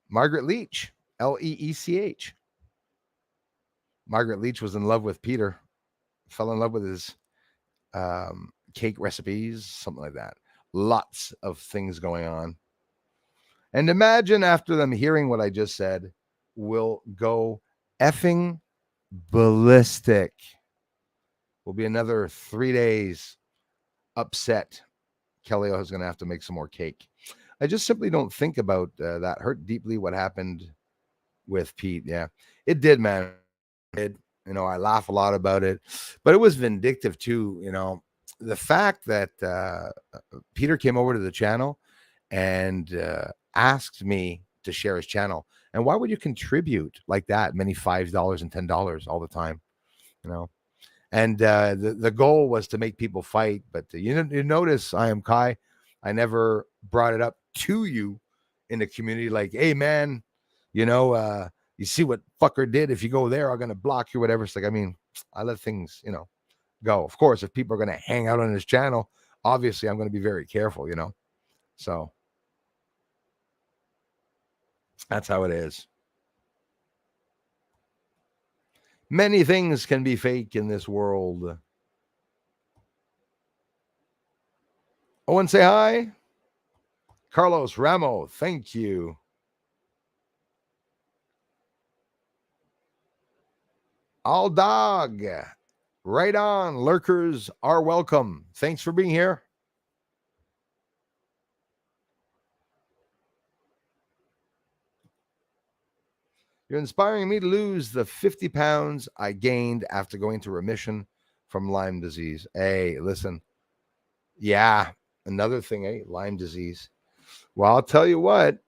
Margaret Leach, Leech. Margaret Leach was in love with Peter, fell in love with his cake recipes, something like that. Lots of things going on. And imagine after them hearing what I just said, will go effing ballistic. Will be another 3 days upset. Kelly is going to have to make some more cake. I just simply don't think about that. Hurt deeply what happened with Pete. Yeah, it did, man. It, I laugh a lot about it, but it was vindictive too. The fact that Peter came over to the channel and asked me to share his channel. And why would you contribute like that? Many $5 and $10 all the time, you know. And the goal was to make people fight. But you notice I am Kai. I never brought it up to you in the community like, hey, man, you see what fucker did. If you go there, I'm going to block you, whatever. It's like, I mean, I let things, go. Of course, if people are going to hang out on his channel, obviously I'm going to be very careful, So that's how it is. Many things can be fake in this world. Owen, say hi. Carlos Ramo, thank you. All dog. Right on. Lurkers are welcome. Thanks for being here. You're inspiring me to lose the 50 pounds I gained after going to remission from Lyme disease. Hey, listen. Yeah, another thing, Lyme disease. Well, I'll tell you what,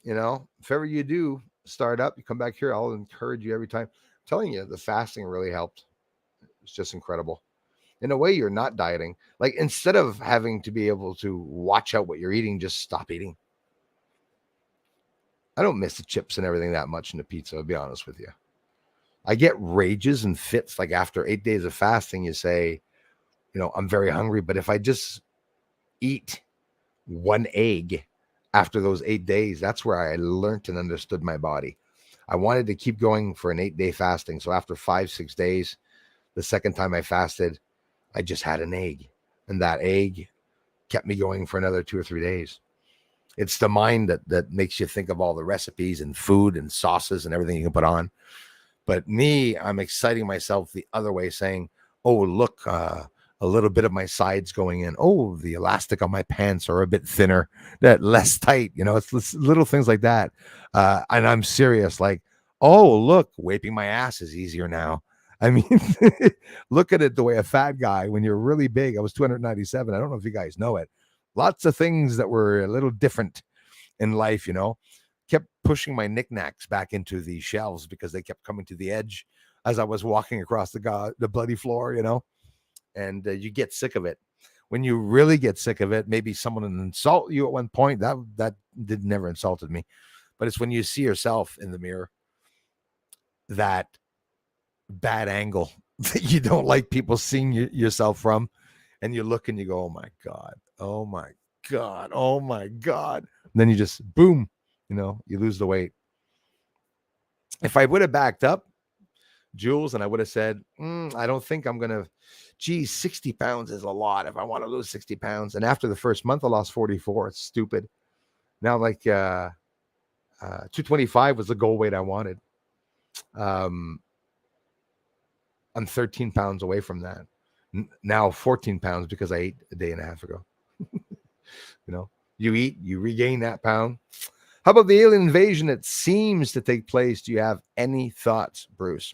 if ever you do start up, you come back here, I'll encourage you every time. I'm telling you, the fasting really helped. It's just incredible. In a way, you're not dieting. Like, instead of having to be able to watch out what you're eating, just stop eating. I don't miss the chips and everything that much in the pizza, I'll be honest with you. I get rages and fits like after 8 days of fasting, you say, I'm very hungry. But if I just eat one egg after those 8 days, that's where I learned and understood my body. I wanted to keep going for an 8-day fasting. So after 5-6 days, the second time I fasted, I just had an egg. And that egg kept me going for another 2 or 3 days. It's the mind that makes you think of all the recipes and food and sauces and everything you can put on. But me, I'm exciting myself the other way, saying, oh, look, a little bit of my sides going in. Oh, the elastic on my pants are a bit thinner, that less tight. It's little things like that. And I'm serious, like, oh, look, wiping my ass is easier now. I mean, look at it the way a fat guy, when you're really big, I was 297. I don't know if you guys know it. Lots of things that were a little different in life, kept pushing my knickknacks back into the shelves because they kept coming to the edge as I was walking across the bloody floor, and you get sick of it. When you really get sick of it, maybe someone insult you at one point. That did never insulted me, but it's when you see yourself in the mirror, that bad angle that you don't like people seeing yourself from, and you look and you go, oh my God, oh my God, oh my God. And then you just boom, you lose the weight. If I would have backed up, Jules, and I would have said, I don't think I'm going to, 60 pounds is a lot if I want to lose 60 pounds. And after the first month, I lost 44. It's stupid. Now, like 225 was the goal weight I wanted. I'm 13 pounds away from that. Now 14 pounds because I ate a day and a half ago. You eat, you regain that pound. How about the alien invasion that seems to take place? Do you have any thoughts, Bruce?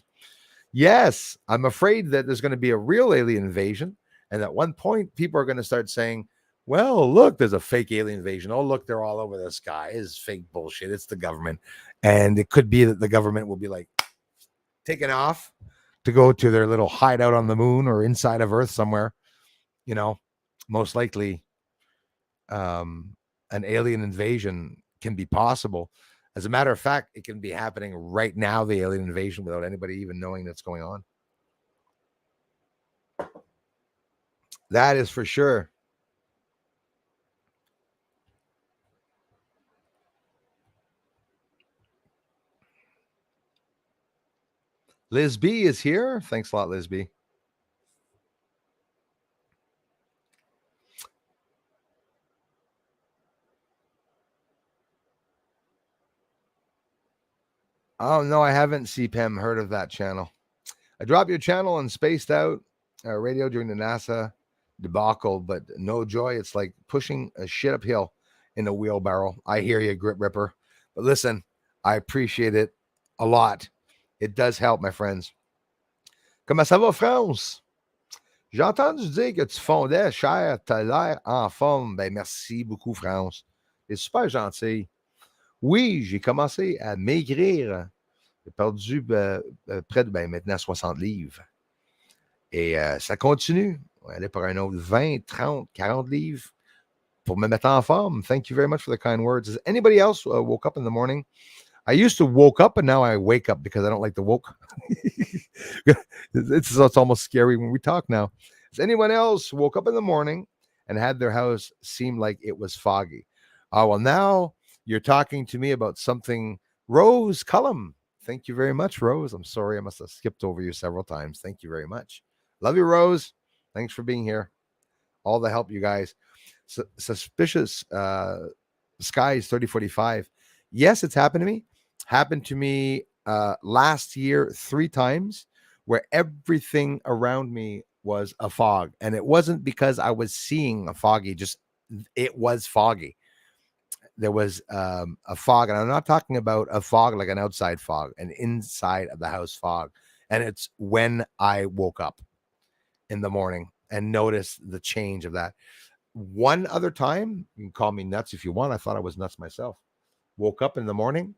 Yes, I'm afraid that there's going to be a real alien invasion. And at one point, people are going to start saying, well, look, there's a fake alien invasion. Oh, look, they're all over the sky. It's fake bullshit. It's the government. And it could be that the government will be like taken off to go to their little hideout on the moon or inside of Earth somewhere. Most likely an alien invasion can be possible. As a matter of fact, it can be happening right now, the alien invasion, without anybody even knowing that's going on. That is for sure. Liz B is here. Thanks a lot, Liz B. Oh, no, I haven't, CPEM, heard of that channel. I dropped your channel and spaced out radio during the NASA debacle, but no joy. It's like pushing a shit uphill in a wheelbarrow. I hear you, Grip Ripper. But listen, I appreciate it a lot. It does help, my friends. Comment ça va, France? J'ai entendu dire que tu fondais, cher, t'as l'air en forme. Ben, merci beaucoup, France. C'est super gentil. Oui, j'ai commencé à maigrir. J'ai perdu près de maintenant 60 livres. Et ça continue. On va aller pour un autre 20, 30, 40 livres pour me mettre en forme. Thank you very much for the kind words. Has anybody else woke up in the morning? I used to woke up, and now I wake up because I don't like the woke. It's almost scary when we talk now. Has anyone else woke up in the morning and had their house seem like it was foggy? Oh, well, now you're talking to me about something. Rose Cullum. Thank you very much, Rose. I'm sorry I must have skipped over you several times. Thank you very much. Love you, Rose. Thanks for being here. All the help, you guys. Suspicious skies 3045. Yes, it's happened to me. Happened to me last year 3 times where everything around me was a fog. And it wasn't because I was seeing a foggy, just it was foggy. There was a fog, and I'm not talking about a fog like an outside fog, an inside of the house fog. And it's when I woke up in the morning and noticed the change of that. One other time, you can call me nuts if you want. I thought I was nuts myself. Woke up in the morning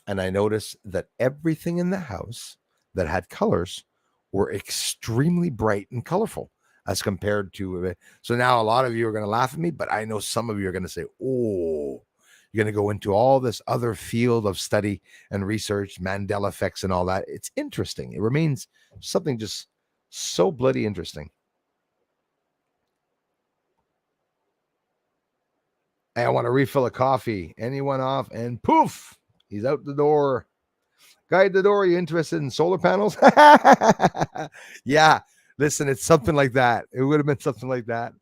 and I noticed that everything in the house that had colors were extremely bright and colorful as compared to. So now a lot of you are going to laugh at me, but I know some of you are going to say, oh, you're going to go into all this other field of study and research, Mandela effects and all that. It's interesting. It remains something just so bloody interesting. Hey, I want to refill a coffee. Anyone off? And poof, he's out the door. Guide the door. Are you interested in solar panels? Yeah. Listen, it's something like that. It would have been something like that.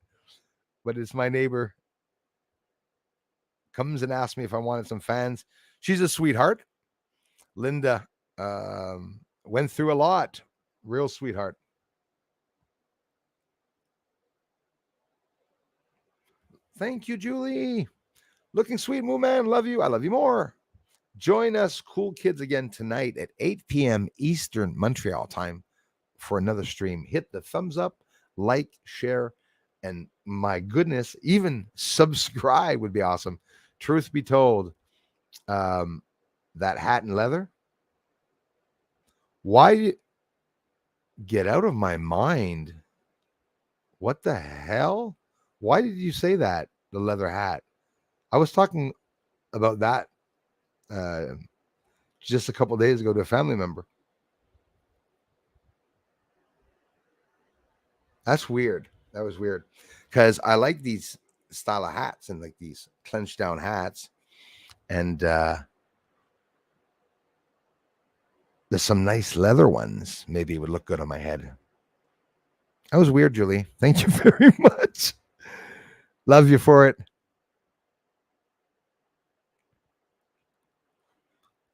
But it's my neighbor. Comes and asks me if I wanted some fans. She's a sweetheart. Linda went through a lot. Real sweetheart. Thank you, Julie. Looking sweet, Moo Man. Love you. I love you more. Join us, cool kids, again tonight at 8 p.m. Eastern Montreal time for another stream. Hit the thumbs up, like, share, and my goodness, even subscribe would be awesome. Truth be told, that hat and leather, why get out of my mind? What the hell? Why did you say that? The leather hat. I was talking about that just a couple days ago to a family member. That's weird. That was weird because I like these style of hats and like these clenched down hats, and there's some nice leather ones. Maybe it would look good on my head. That was weird, Julie. Thank you very much. Love you for it.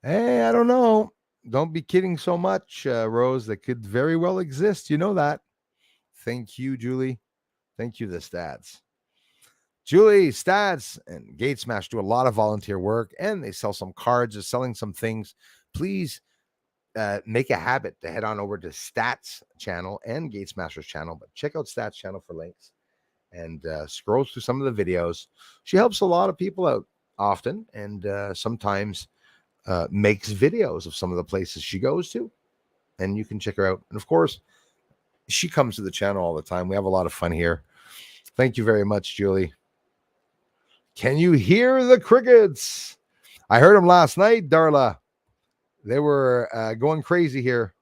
Hey, I don't know. Don't be kidding so much, Rose. That could very well exist. You know that. Thank you, Julie. Thank you, the stats. Julie, Stats, and Gate Smash do a lot of volunteer work, and they sell some cards. They're selling some things. Please make a habit to head on over to Stats channel and Gate Smasher's channel, but check out Stats channel for links and scroll through some of the videos. She helps a lot of people out often, and sometimes makes videos of some of the places she goes to, and you can check her out. And of course, she comes to the channel all the time. We have a lot of fun here. Thank you very much, Julie. Can you hear the crickets? I heard them last night, Darla. They were going crazy here.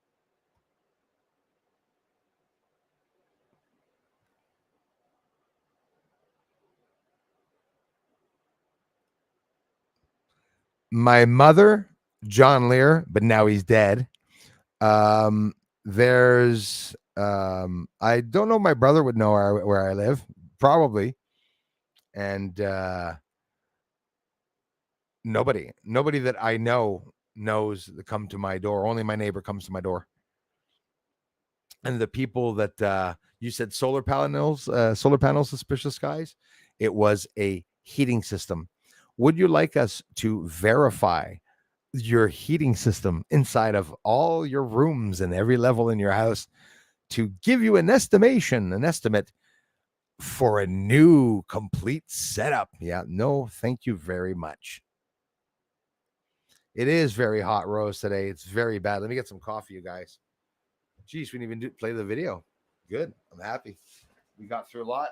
My mother, John Lear, but now he's dead, There's I don't know. My brother would know where I live, probably, and nobody that I know knows to come to my door. Only my neighbor comes to my door, and the people that you said solar panels, suspicious guys. It was a heating system. Would you like us to verify your heating system inside of all your rooms and every level in your house to give you an estimate for a new complete setup? Yeah, no, thank you very much. It is very hot, Rose, today. It's very bad. Let me get some coffee, you guys. Geez, we didn't even play the video. Good. I'm happy. We got through a lot.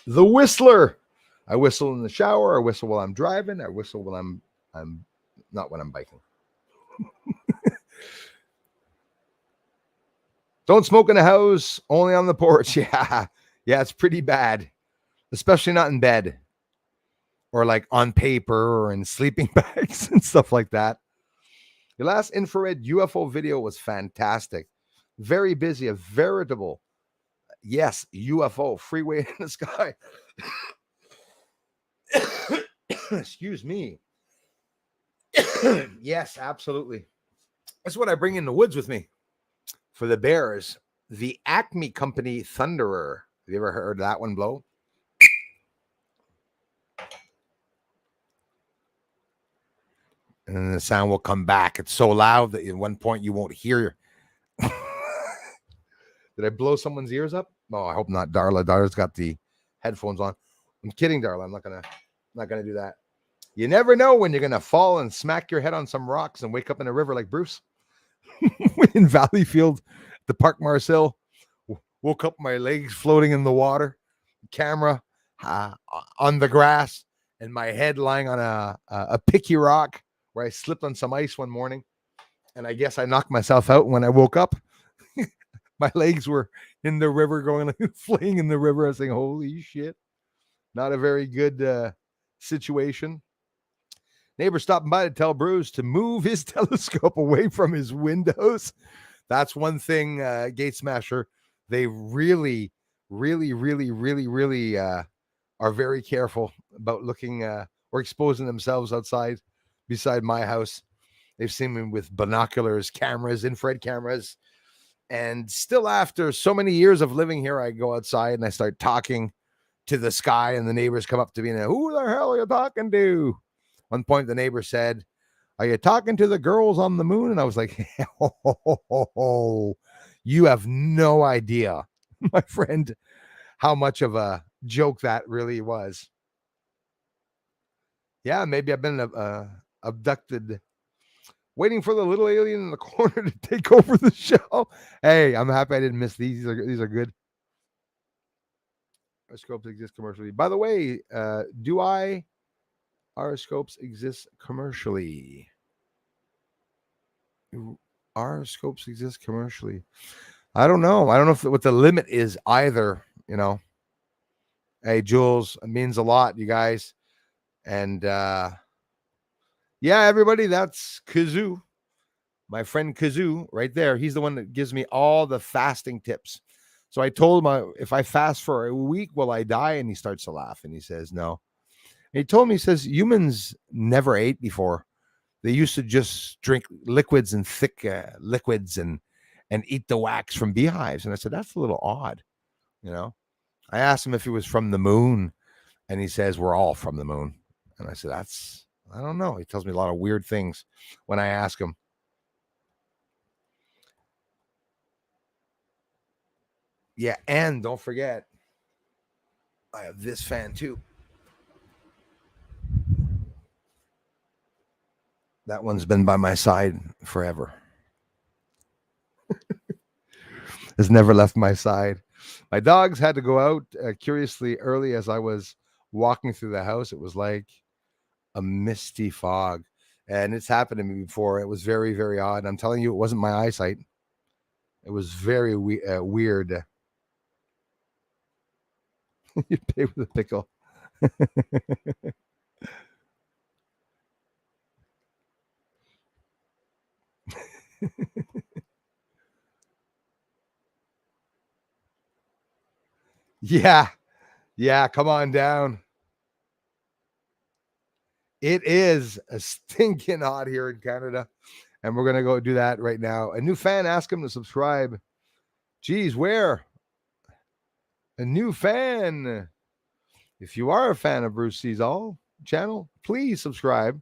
The Whistler. I whistle in the shower. I whistle while I'm driving. I whistle when I'm not when I'm biking. Don't smoke in the house, only on the porch. Yeah. Yeah, it's pretty bad, especially not in bed or like on paper or in sleeping bags and stuff like that. Your last infrared UFO video was fantastic. Very busy, a veritable, yes, UFO freeway in the sky. Excuse me. Yes, absolutely. That's what I bring in the woods with me for the bears. The Acme Company Thunderer. Have you ever heard that one blow? And then the sound will come back. It's so loud that at one point you won't hear. Did I blow someone's ears up? Oh, I hope not, Darla. Darla's got the headphones on. I'm kidding, Darla. I'm not gonna do that. You never know when you're gonna fall and smack your head on some rocks and wake up in a river like Bruce in Valleyfield, the Park Marcel. Woke up, my legs floating in the water, camera on the grass, and my head lying on a picky rock where I slipped on some ice one morning, and I guess I knocked myself out. When I woke up, my legs were in the river, going like fleeing in the river. I was saying, "Holy shit!" Not a very good situation. Neighbor stopping by to tell Bruce to move his telescope away from his windows. That's one thing, Gate Smasher. They really, really, really, really, really are very careful about looking or exposing themselves outside beside my house. They've seen me with binoculars, cameras, infrared cameras. And still, after so many years of living here, I go outside and I start talking to the sky, and the neighbors come up to me and, who the hell are you talking to? One point, the neighbor said, are you talking to the girls on the moon? And I was like, oh, you have no idea, my friend, how much of a joke that really was. Yeah, maybe I've been abducted, waiting for the little alien in the corner to take over the show. Hey, I'm happy I didn't miss these. These are good. Our scopes exist commercially. By the way, our scopes exist commercially? Our scopes exist commercially. I don't know. I don't know what the limit is either. Hey, Jules, it means a lot, you guys. And yeah, everybody, that's Kazoo. My friend Kazoo right there. He's the one that gives me all the fasting tips. So I told him, if I fast for a week, will I die? And he starts to laugh and he says, no. And he told me, he says, humans never ate before. They used to just drink liquids and thick liquids and eat the wax from beehives. And I said, that's a little odd. I asked him if he was from the moon, and he says, we're all from the moon. And I said, I don't know. He tells me a lot of weird things when I ask him. Yeah, and don't forget, I have this fan too. That one's been by my side forever. Has never left my side. My dogs had to go out curiously early as I was walking through the house. It was like a misty fog. And it's happened to me before. It was very, very odd. I'm telling you, it wasn't my eyesight. It was very weird. You pay with a pickle. Yeah. Yeah. Come on down. It is a stinking hot here in Canada. And we're going to go do that right now. A new fan, ask him to subscribe. Geez, where? A new fan. If you are a fan of Bruce Sees All channel, please subscribe.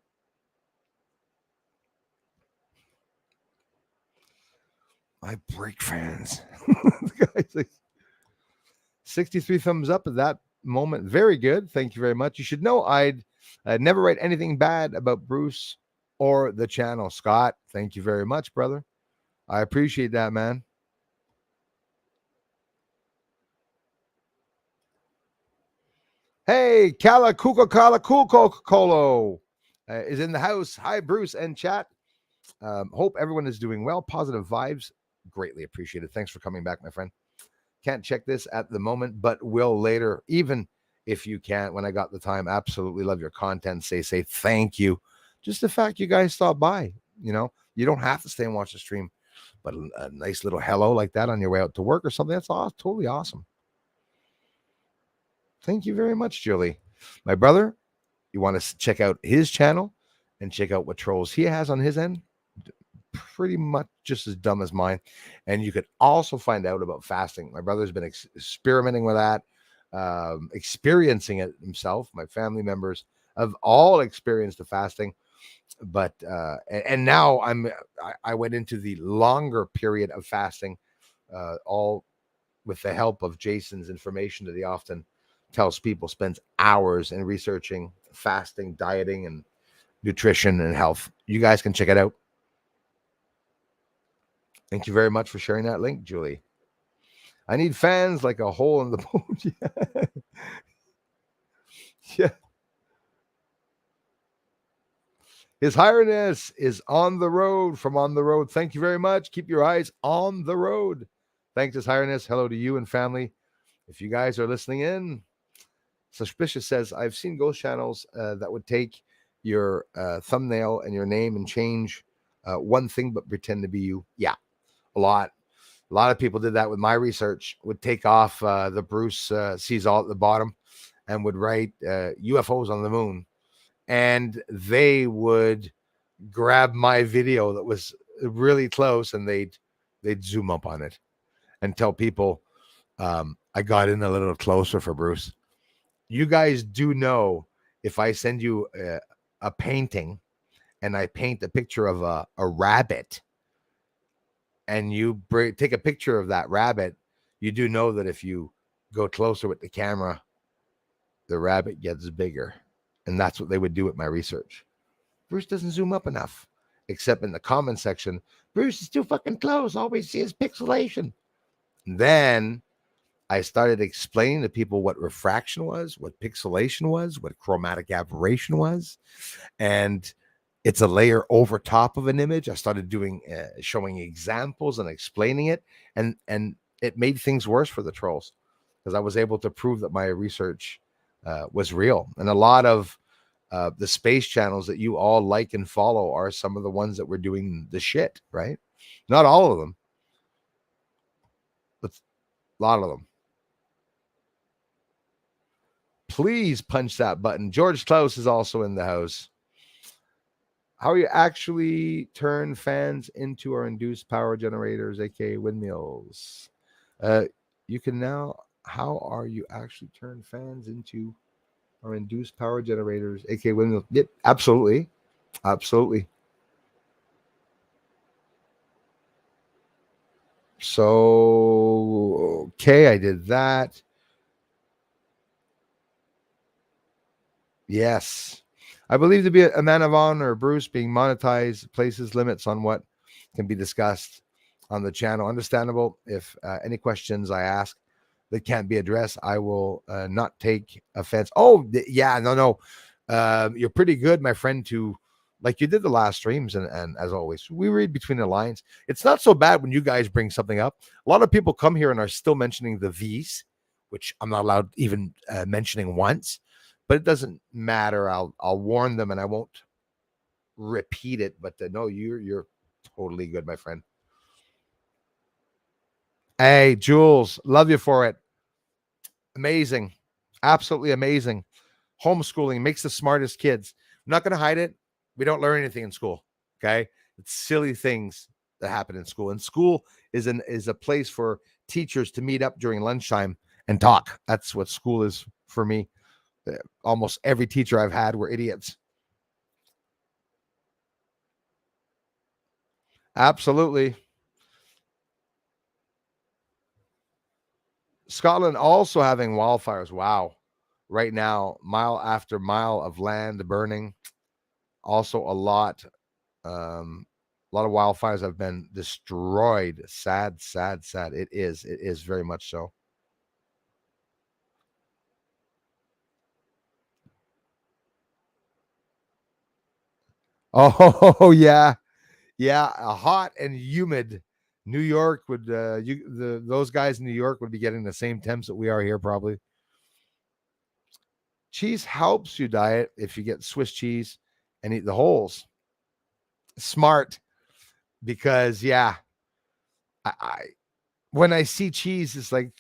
My break fans. The guy's like 63 thumbs up at that moment. Very good. Thank you very much. You should know I'd never write anything bad about Bruce or the channel. Scott, thank you very much, brother. I appreciate that, man. Hey, Kala Kuko Kala Kuko Kolo is in the house. Hi, Bruce and chat. Hope everyone is doing well. Positive vibes. Greatly appreciated. Thanks for coming back, my friend. Can't check this at the moment, but will later. Even if you can't, when I got the time, absolutely love your content. Say thank you. Just the fact you guys stopped by. You don't have to stay and watch the stream, but a nice little hello like that on your way out to work or something, that's totally awesome. Thank you very much, Julie. My brother, you want to check out his channel and check out what trolls he has on his end. Pretty much just as dumb as mine. And you could also find out about fasting. My brother's been experimenting with that, experiencing it himself. My family members have all experienced the fasting, but and now I went into the longer period of fasting, all with the help of Jason's information that he often tells people, spends hours in researching fasting, dieting, and nutrition and health. You guys can check it out. Thank you very much for sharing that link, Julie. I need fans like a hole in the boat. Yeah. His Highness is on the road from On the Road. Thank you very much. Keep your eyes on the road. Thanks, His Highness. Hello to you and family. If you guys are listening in, Suspicious says, I've seen ghost channels that would take your thumbnail and your name and change one thing but pretend to be you. Yeah, a lot of people did that with my research. Would take off the Bruce Sees All at the bottom and would write UFOs on the moon, and they would grab my video that was really close and they'd zoom up on it and tell people I got in a little closer for Bruce. You guys do know, if I send you a painting and I paint a picture of a rabbit and you take a picture of that rabbit, you do know that if you go closer with the camera, the rabbit gets bigger. And that's what they would do with my research. Bruce doesn't zoom up enough, except in the comment section. Bruce is too fucking close. All we see is pixelation. And then I started explaining to people what refraction was, what pixelation was, what chromatic aberration was. And it's a layer over top of an image. I started doing showing examples and explaining it, and it made things worse for the trolls because I was able to prove that my research was real. And a lot of the space channels that you all like and follow are some of the ones that were doing the shit, right? Not all of them, but a lot of them. Please punch that button. George Klaus is also in the house. How you actually turn fans into or induce power generators, aka windmills? You can now. How are you actually turn fans into or induce power generators, aka windmills? Yep, absolutely, absolutely. So okay, I did that. Yes. I believe to be a man of honor, Bruce, being monetized places limits on what can be discussed on the channel. Understandable. If any questions I ask that can't be addressed, I will not take offense. Oh, yeah, no. You're pretty good, my friend, to like you did the last streams. And as always, we read between the lines. It's not so bad when you guys bring something up. A lot of people come here and are still mentioning the V's, which I'm not allowed even mentioning once, but it doesn't matter. I'll warn them and I won't repeat it. But no, you're totally good, my friend. Hey, Jules, love you for it. Amazing, absolutely amazing. Homeschooling makes the smartest kids. I'm not going to hide it. We don't learn anything in school. Okay, it's silly things that happen in school. And school is a place for teachers to meet up during lunchtime and talk. That's what school is for me. Almost every teacher I've had were idiots. Absolutely. Scotland also having wildfires. Wow. Right now, mile after mile of land burning. Also a lot of wildfires have been destroyed. Sad, sad, sad. It is. It is very much so. Oh yeah. Yeah, a hot and humid New York would those guys in New York would be getting the same temps that we are here probably. Cheese helps you diet if you get Swiss cheese and eat the holes. Smart, because yeah, I when I see cheese, it's like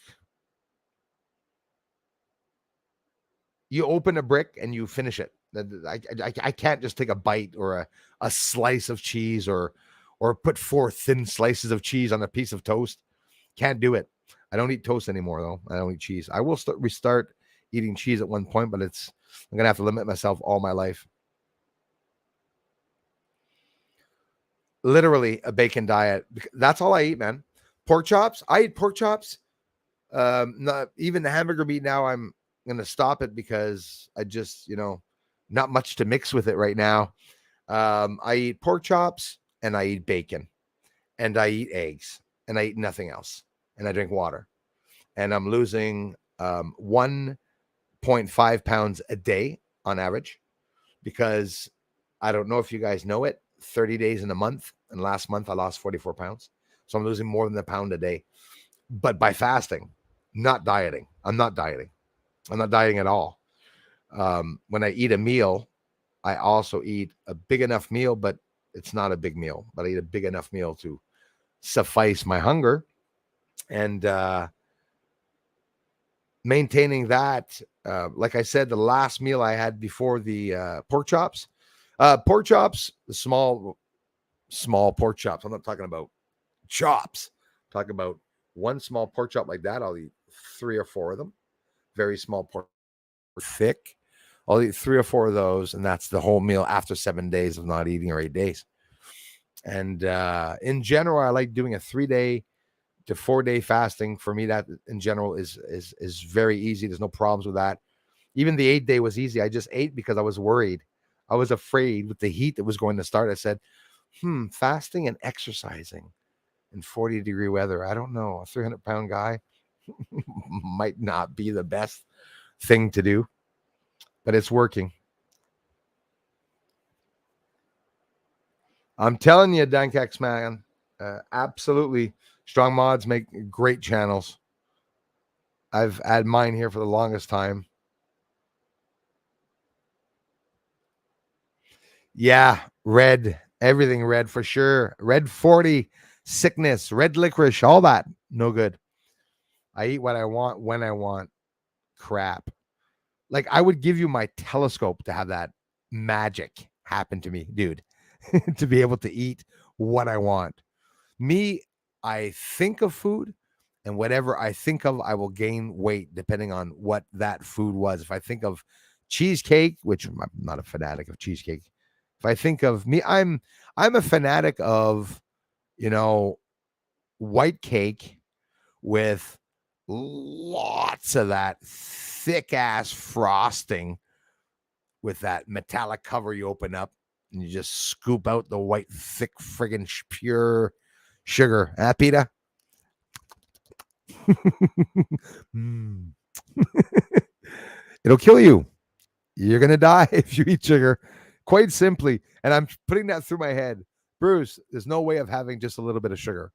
you open a brick and you finish it. I can't just take a bite or a slice of cheese or put four thin slices of cheese on a piece of toast. Can't do it. I don't eat toast anymore though. I don't eat cheese. I will restart eating cheese at one point, but I'm gonna have to limit myself all my life. Literally a bacon diet. That's all I eat, man. Pork chops. I eat pork chops. Not even the hamburger meat now. I'm gonna stop it because I just, not much to mix with it right now. I eat pork chops and I eat bacon and I eat eggs and I eat nothing else and I drink water and I'm losing 1.5 pounds a day on average because I don't know if you guys know it. 30 days in a month, and last month I lost 44 pounds, so I'm losing more than a pound a day. But by fasting, not dieting. I'm not dieting. I'm not dieting at all. When I eat a meal, I also eat a big enough meal, but it's not a big meal. But I eat a big enough meal to suffice my hunger, and maintaining that. Like I said, the last meal I had before the pork chops, the small pork chops. I'm not talking about chops. I'm talking about one small pork chop like that. I'll eat three or four of them. Very small pork, thick. I'll eat three or four of those, and that's the whole meal after 7 days of not eating or 8 days. And in general, I like doing a 3 day to 4 day fasting. For me, that in general is very easy. There's no problems with that. Even the 8 day was easy. I just ate because I was worried. I was afraid with the heat that was going to start. I said, fasting and exercising in 40-degree weather. I don't know. A 300-pound guy might not be the best thing to do, but it's working. I'm telling you, Dankex, man, absolutely. Strong mods make great channels. I've had mine here for the longest time. Yeah, red, everything red for sure. Red 40, sickness, red licorice, all that. No good. I eat what I want when I want. Crap. Like I would give you my telescope to have that magic happen to me, dude, to be able to eat what I want. Me, I think of food, and whatever I think of, I will gain weight depending on what that food was. If I think of cheesecake, which I'm not a fanatic of cheesecake. If I think of me, I'm a fanatic of, you know, white cake with lots of that thick ass frosting with that metallic cover you open up and you just scoop out the white, thick, friggin' pure sugar. Ah, Peter? Mm. It'll kill you. You're going to die if you eat sugar, quite simply. And I'm putting that through my head. Bruce, there's no way of having just a little bit of sugar.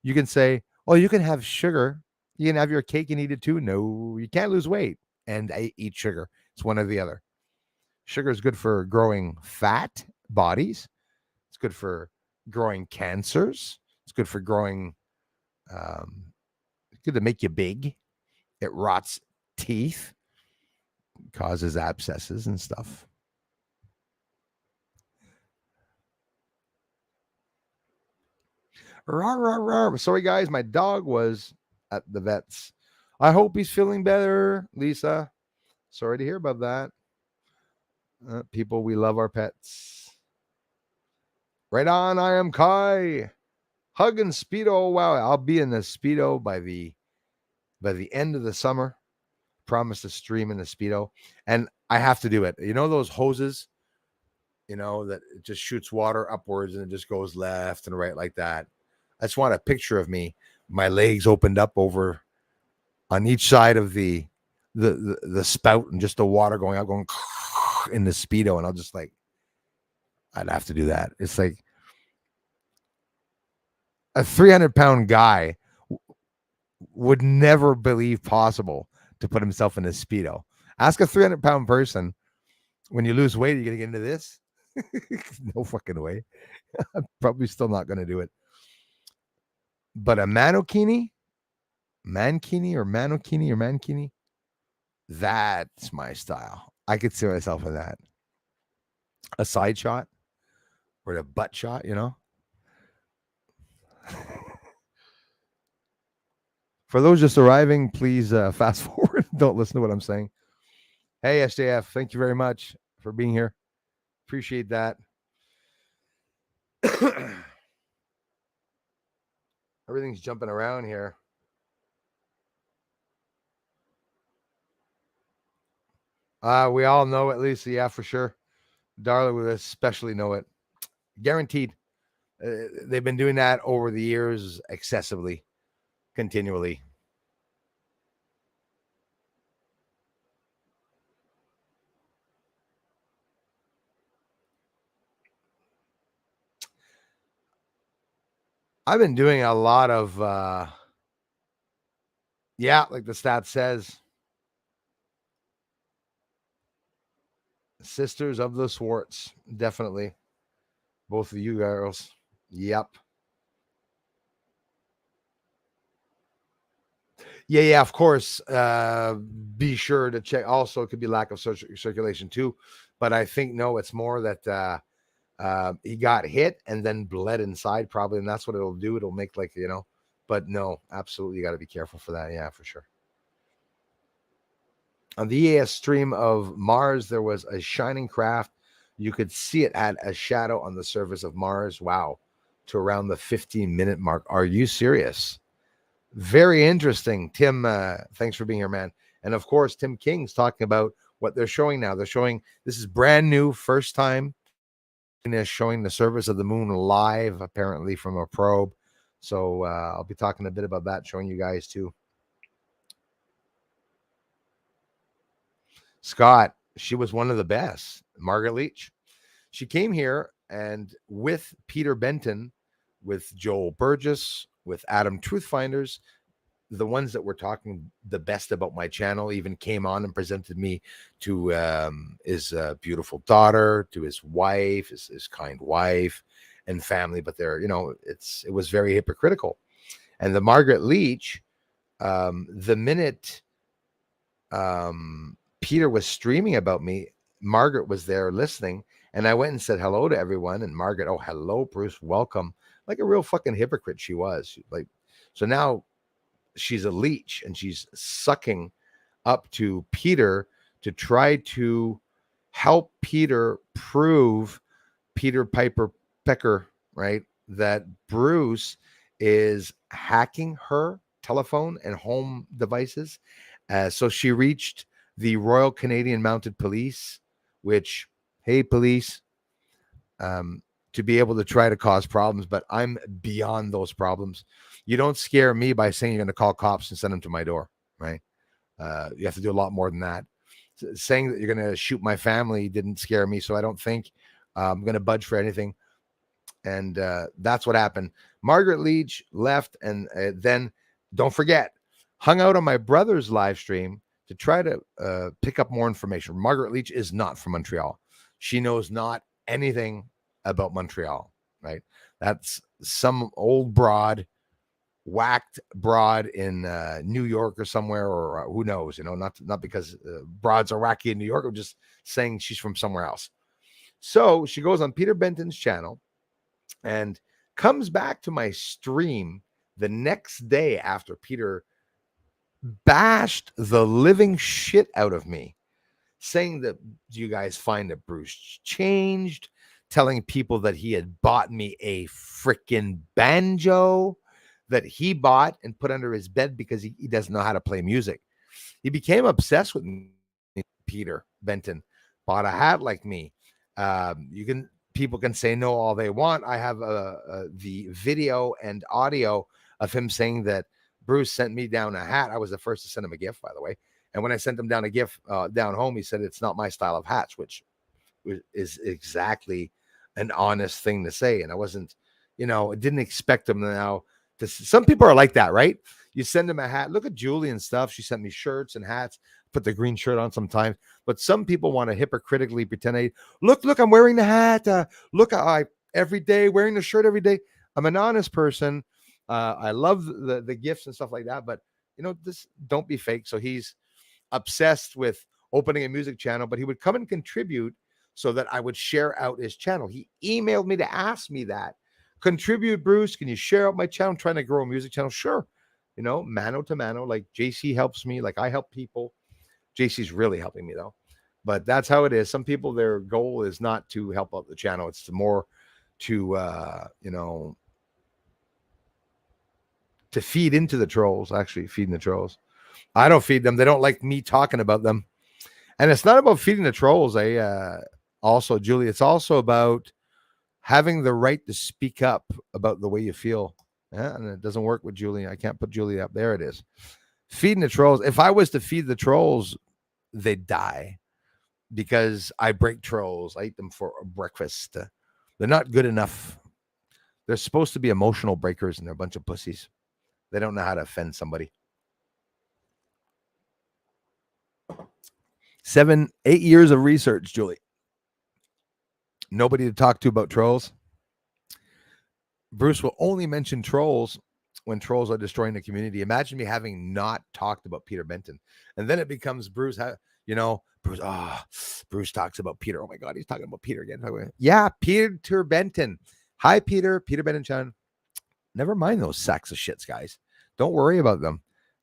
You can say, oh, you can have sugar. You can have your cake and eat it too. No, you can't lose weight and eat sugar. It's one or the other. Sugar is good for growing fat bodies. It's good for growing cancers. It's good for growing, it's good to make you big. It rots teeth, causes abscesses and stuff. Rawr, rawr, rawr. Sorry, guys, my dog was at the vet's. I hope he's feeling better, Lisa. Sorry to hear about that. People, we love our pets. Right on, I am Kai. Hug and Speedo. Wow, I'll be in the Speedo by the end of the summer. Promise to stream in the Speedo. And I have to do it. You know those hoses, that it just shoots water upwards and it just goes left and right like that. I just want a picture of me, my legs opened up over on each side of the spout and just the water going out, going in the Speedo. And I'll just I'd have to do that. It's like a 300-pound guy would never believe possible to put himself in a Speedo. Ask a 300-pound person, when you lose weight, are you going to get into this? No fucking way. I'm probably still not going to do it. But a mankini, that's my style. I could see myself in that. A side shot or a butt shot, For those just arriving, please fast forward. Don't listen to what I'm saying. Hey, SJF, thank you very much for being here. Appreciate that. Everything's jumping around here. We all know it, Lisa. Yeah, for sure. Darla would especially know it. Guaranteed. They've been doing that over the years excessively, continually. I've been doing a lot of, like the stat says, Sisters of the Swartz. Definitely. Both of you girls. Yep. Yeah, of course. Be sure to check. Also, it could be lack of circulation too. But I think, no, it's more that he got hit and then bled inside probably. And that's what it'll do. It'll make but no, absolutely. You got to be careful for that. Yeah, for sure. On the EAS stream of Mars, there was a shining craft. You could see it had a shadow on the surface of Mars. Wow. To around the 15-minute mark. Are you serious? Very interesting. Tim, thanks for being here, man. And of course, Tim King's talking about what they're showing now. They're showing, this is brand new, first time. They're showing the surface of the moon live, apparently from a probe. So I'll be talking a bit about that, showing you guys too. Scott, she was one of the best. Margaret Leach. She came here and with Peter Benton, with Joel Burgess, with Adam Truthfinders, the ones that were talking the best about my channel even came on and presented me to his beautiful daughter, to his wife, his kind wife and family. But they're, it was very hypocritical. And the Margaret Leach, the minute Peter was streaming about me, Margaret was there listening, and I went and said hello to everyone. And Margaret, oh, hello, Bruce, welcome. Like a real fucking hypocrite she was. So now she's a leech and she's sucking up to Peter to try to help Peter prove Peter Piper Pecker, right, that Bruce is hacking her telephone and home devices. So she reached the Royal Canadian Mounted Police which, hey, police, to be able to try to cause problems, but I'm beyond those problems. You don't scare me by saying you're going to call cops and send them to my door, right? You have to do a lot more than that. Saying that you're going to shoot my family didn't scare me, so I don't think I'm going to budge for anything. And that's what happened. Margaret Leach left, and then, don't forget, hung out on my brother's live stream to try to pick up more information. Margaret Leach is not from Montreal. She knows not anything about Montreal, right? That's some old broad, whacked broad in New York or somewhere, or who knows, not because broads are wacky in New York. I'm just saying she's from somewhere else. So she goes on Peter Benton's channel and comes back to my stream the next day after Peter bashed the living shit out of me, saying that, do you guys find that Bruce changed? Telling people that he had bought me a freaking banjo that he bought and put under his bed because he doesn't know how to play music. He became obsessed with me. Peter Benton bought a hat like me. People can say no all they want. I have the video and audio of him saying that Bruce sent me down a hat. I was the first to send him a gift, by the way. And when I sent him down a gift down home, he said, it's not my style of hats, which is exactly an honest thing to say. And I wasn't, I didn't expect him now to. Some people are like that, right? You send them a hat. Look at Julie and stuff. She sent me shirts and hats. Put the green shirt on sometimes. But some people want to hypocritically pretend, look, I'm wearing the hat. Look, I every day wearing the shirt every day. I'm an honest person. I love the gifts and stuff like that. But this, don't be fake. So he's obsessed with opening a music channel, but he would come and contribute so that I would share out his channel. He emailed me to ask me that. Contribute, Bruce. Can you share out my channel? I'm trying to grow a music channel. Sure. Mano to mano, like JC helps me, like I help people. JC's really helping me though. But that's how it is. Some people, their goal is not to help out the channel. It's more to, to feed into the trolls, actually feeding the trolls. I don't feed them. They don't like me talking about them. And it's not about feeding the trolls. Also, Julie, it's also about having the right to speak up about the way you feel. Yeah, and it doesn't work with Julie. I can't put Julie up. There it is. Feeding the trolls. If I was to feed the trolls, they'd die because I break trolls. I eat them for breakfast. They're not good enough. They're supposed to be emotional breakers, and they're a bunch of pussies. They don't know how to offend somebody. 8 years of research, Julie. Nobody to talk to about trolls. Bruce will only mention trolls when trolls are destroying the community. Imagine me having not talked about Peter Benton. And then it becomes Bruce, Bruce talks about Peter. Oh my God, he's talking about Peter again. Yeah, Peter Benton. Hi, Peter Benton Chan. Never mind those sacks of shits, guys. Don't worry about them.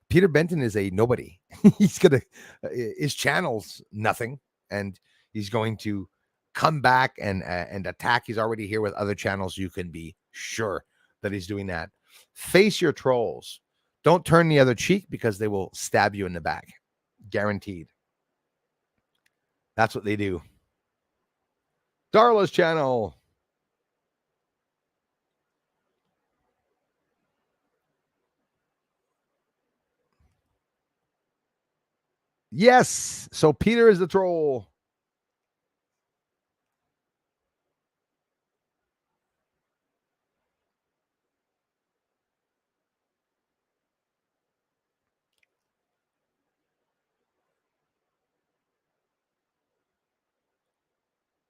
Peter Benton is a nobody. His channel's nothing. And he's going to come back and attack. He's already here with other channels. You can be sure that he's doing that. Face your trolls. Don't turn the other cheek because they will stab you in the back. Guaranteed. That's what they do. Darla's channel. Yes. So Peter is the troll.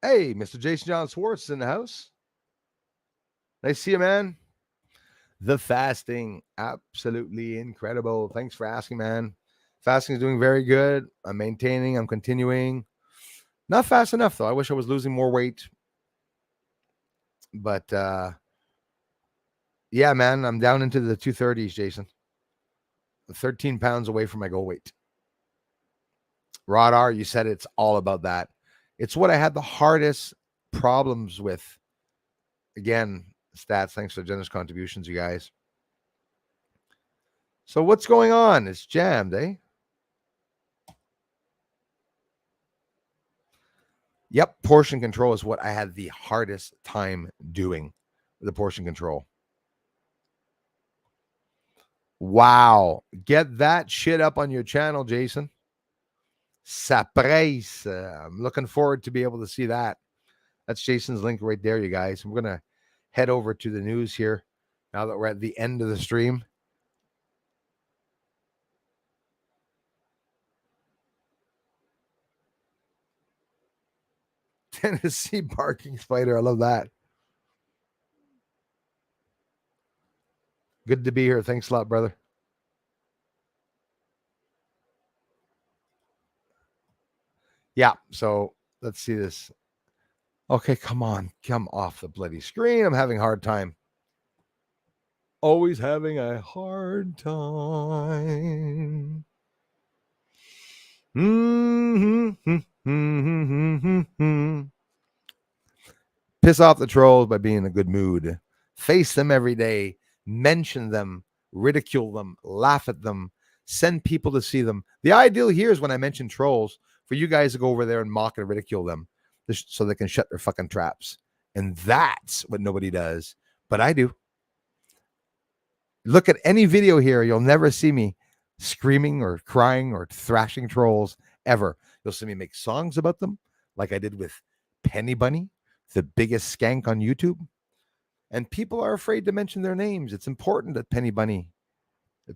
Hey, Mr. Jason John Swartz is in the house. Nice to see you, man. The fasting, absolutely incredible. Thanks for asking, man. Fasting is doing very good. I'm maintaining. I'm continuing. Not fast enough, though. I wish I was losing more weight. But, yeah, man, I'm down into the 230s, Jason. 13 pounds away from my goal weight. Rodar, you said it's all about that. It's what I had the hardest problems with. Again, stats, thanks for the generous contributions, you guys. So what's going on? It's jammed, eh? Yep, portion control is what I had the hardest time doing, the portion control. Wow. Get that shit up on your channel, Jason. Surprise. I'm looking forward to be able to see that. That's Jason's link right there, you guys. We're going to head over to the news here now that we're at the end of the stream. Tennessee barking spider. I love that. Good to be here. Thanks a lot, brother. Yeah, so let's see this. Okay, come on. Come off the bloody screen. I'm having a hard time. Always having a hard time. Piss off the trolls by being in a good mood. Face them every day. Mention them. Ridicule them. Laugh at them. Send people to see them. The ideal here is when I mention trolls for you guys to go over there and mock and ridicule them so they can shut their fucking traps. And that's what nobody does. But I do. Look at any video here. You'll never see me screaming or crying or thrashing trolls ever. You'll see me make songs about them like I did with Penny Bunny, the biggest skank on YouTube. And people are afraid to mention their names. It's important that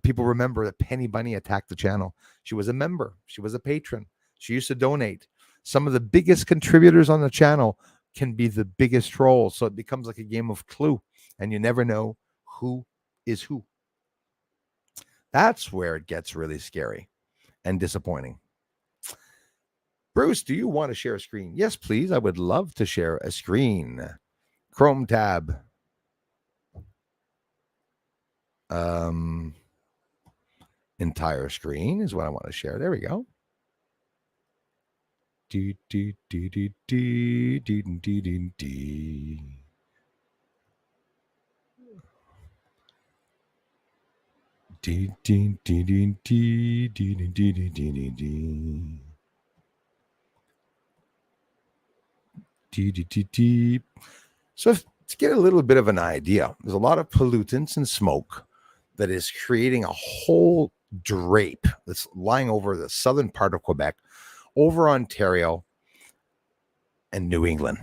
people remember that Penny Bunny attacked the channel. She was a member. She was a patron. She used to donate. Some of the biggest contributors on the channel can be the biggest trolls. So it becomes like a game of Clue, and you never know who is who. That's where it gets really scary and disappointing. Bruce, do you want to share a screen? Yes, please. I would love to share a screen. Chrome tab. Entire screen is what I want to share. There we go. So to get a little bit of an idea, there's a lot of pollutants and smoke that is creating a whole drape that's lying over the southern part of Quebec, over Ontario, and New England.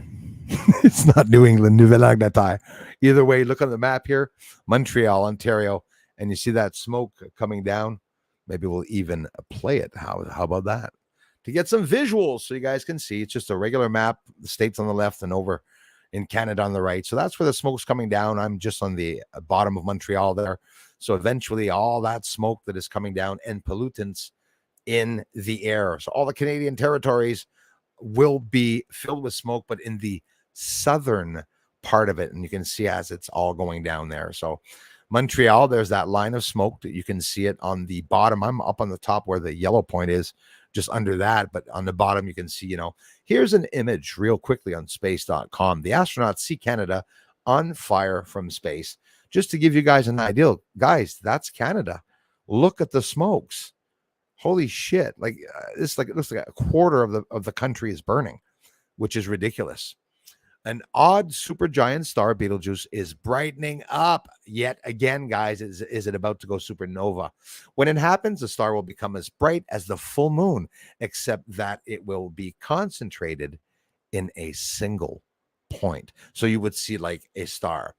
It's not New England, Nouvelle-Angleterre. Either way, look on the map here, Montreal, Ontario, and you see that smoke coming down. Maybe we'll even play it. How about that? To get some visuals so you guys can see. It's just a regular map, the states on the left and over in Canada on the right. So that's where the smoke's coming down. I'm just on the bottom of Montreal there. So eventually all that smoke that is coming down and pollutants in the air. So all the Canadian territories will be filled with smoke, but in the southern part of it. And you can see as it's all going down there. So Montreal, there's that line of smoke that you can see it on the bottom. I'm up on the top where the yellow point is, just under that. But on the bottom, you can see, here's an image real quickly on space.com. The astronauts see Canada on fire from space. Just to give you guys an idea, guys, that's Canada. Look at the smokes. Holy shit. Like it looks like a quarter of the country is burning, which is ridiculous. An odd supergiant star, Betelgeuse, is brightening up yet again, guys. Is it about to go supernova? When it happens, the star will become as bright as the full moon, except that it will be concentrated in a single point. So you would see like a star.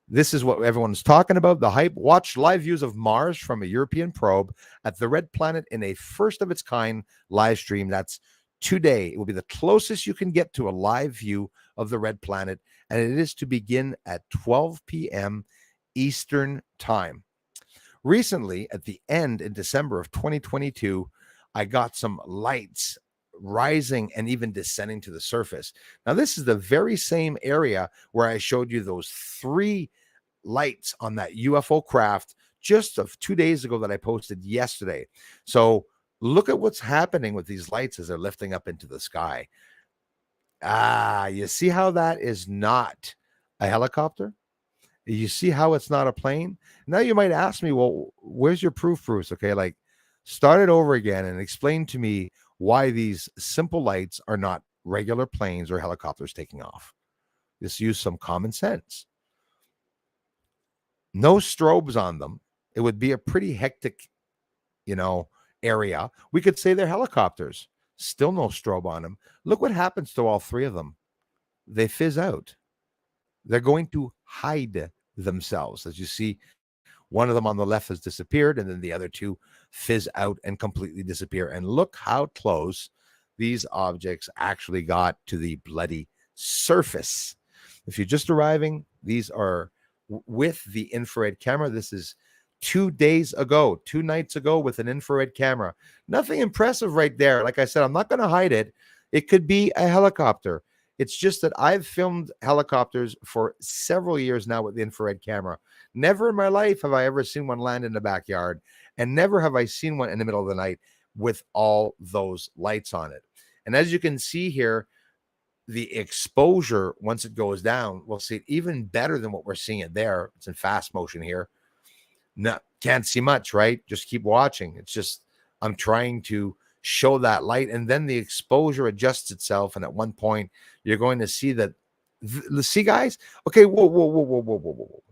This is what everyone's talking about. The hype. Watch live views of Mars from a European probe at the Red Planet in a first of its kind live stream. That's today. It will be the closest you can get to a live view of the Red Planet, and it is to begin at 12 p.m. Eastern Time. Recently, at the end in December of 2022, I got some lights rising and even descending to the surface. Now, this is the very same area where I showed you those 3 lights on that UFO craft just of 2 days ago that I posted yesterday. So look at what's happening with these lights as they're lifting up into the sky. You see how that is not a helicopter? You see how it's not a plane? Now you might ask me, well, where's your proof, Bruce? Okay, like start it over again and explain to me why these simple lights are not regular planes or helicopters taking off. Just use some common sense. No strobes on them. It would be a pretty hectic, area. We could say they're helicopters. Still no strobe on them. Look what happens to all three of them. They fizz out. They're going to hide themselves. As you see, one of them on the left has disappeared, and then the other two fizz out and completely disappear. And look how close these objects actually got to the bloody surface. If you're just arriving, these are with the infrared camera. This is 2 days ago, 2 nights ago with an infrared camera. Nothing impressive right there. Like I said, I'm not going to hide it. It could be a helicopter. It's just that I've filmed helicopters for several years now with the infrared camera. Never in my life have I ever seen one land in the backyard, and never have I seen one in the middle of the night with all those lights on it. And as you can see here, the exposure, once it goes down, we'll see it even better than what we're seeing it there. It's in fast motion here. No, can't see much, right? Just keep watching. It's just, I'm trying to show that light, and then the exposure adjusts itself. And at one point, you're going to see that. See, guys? Okay, whoa.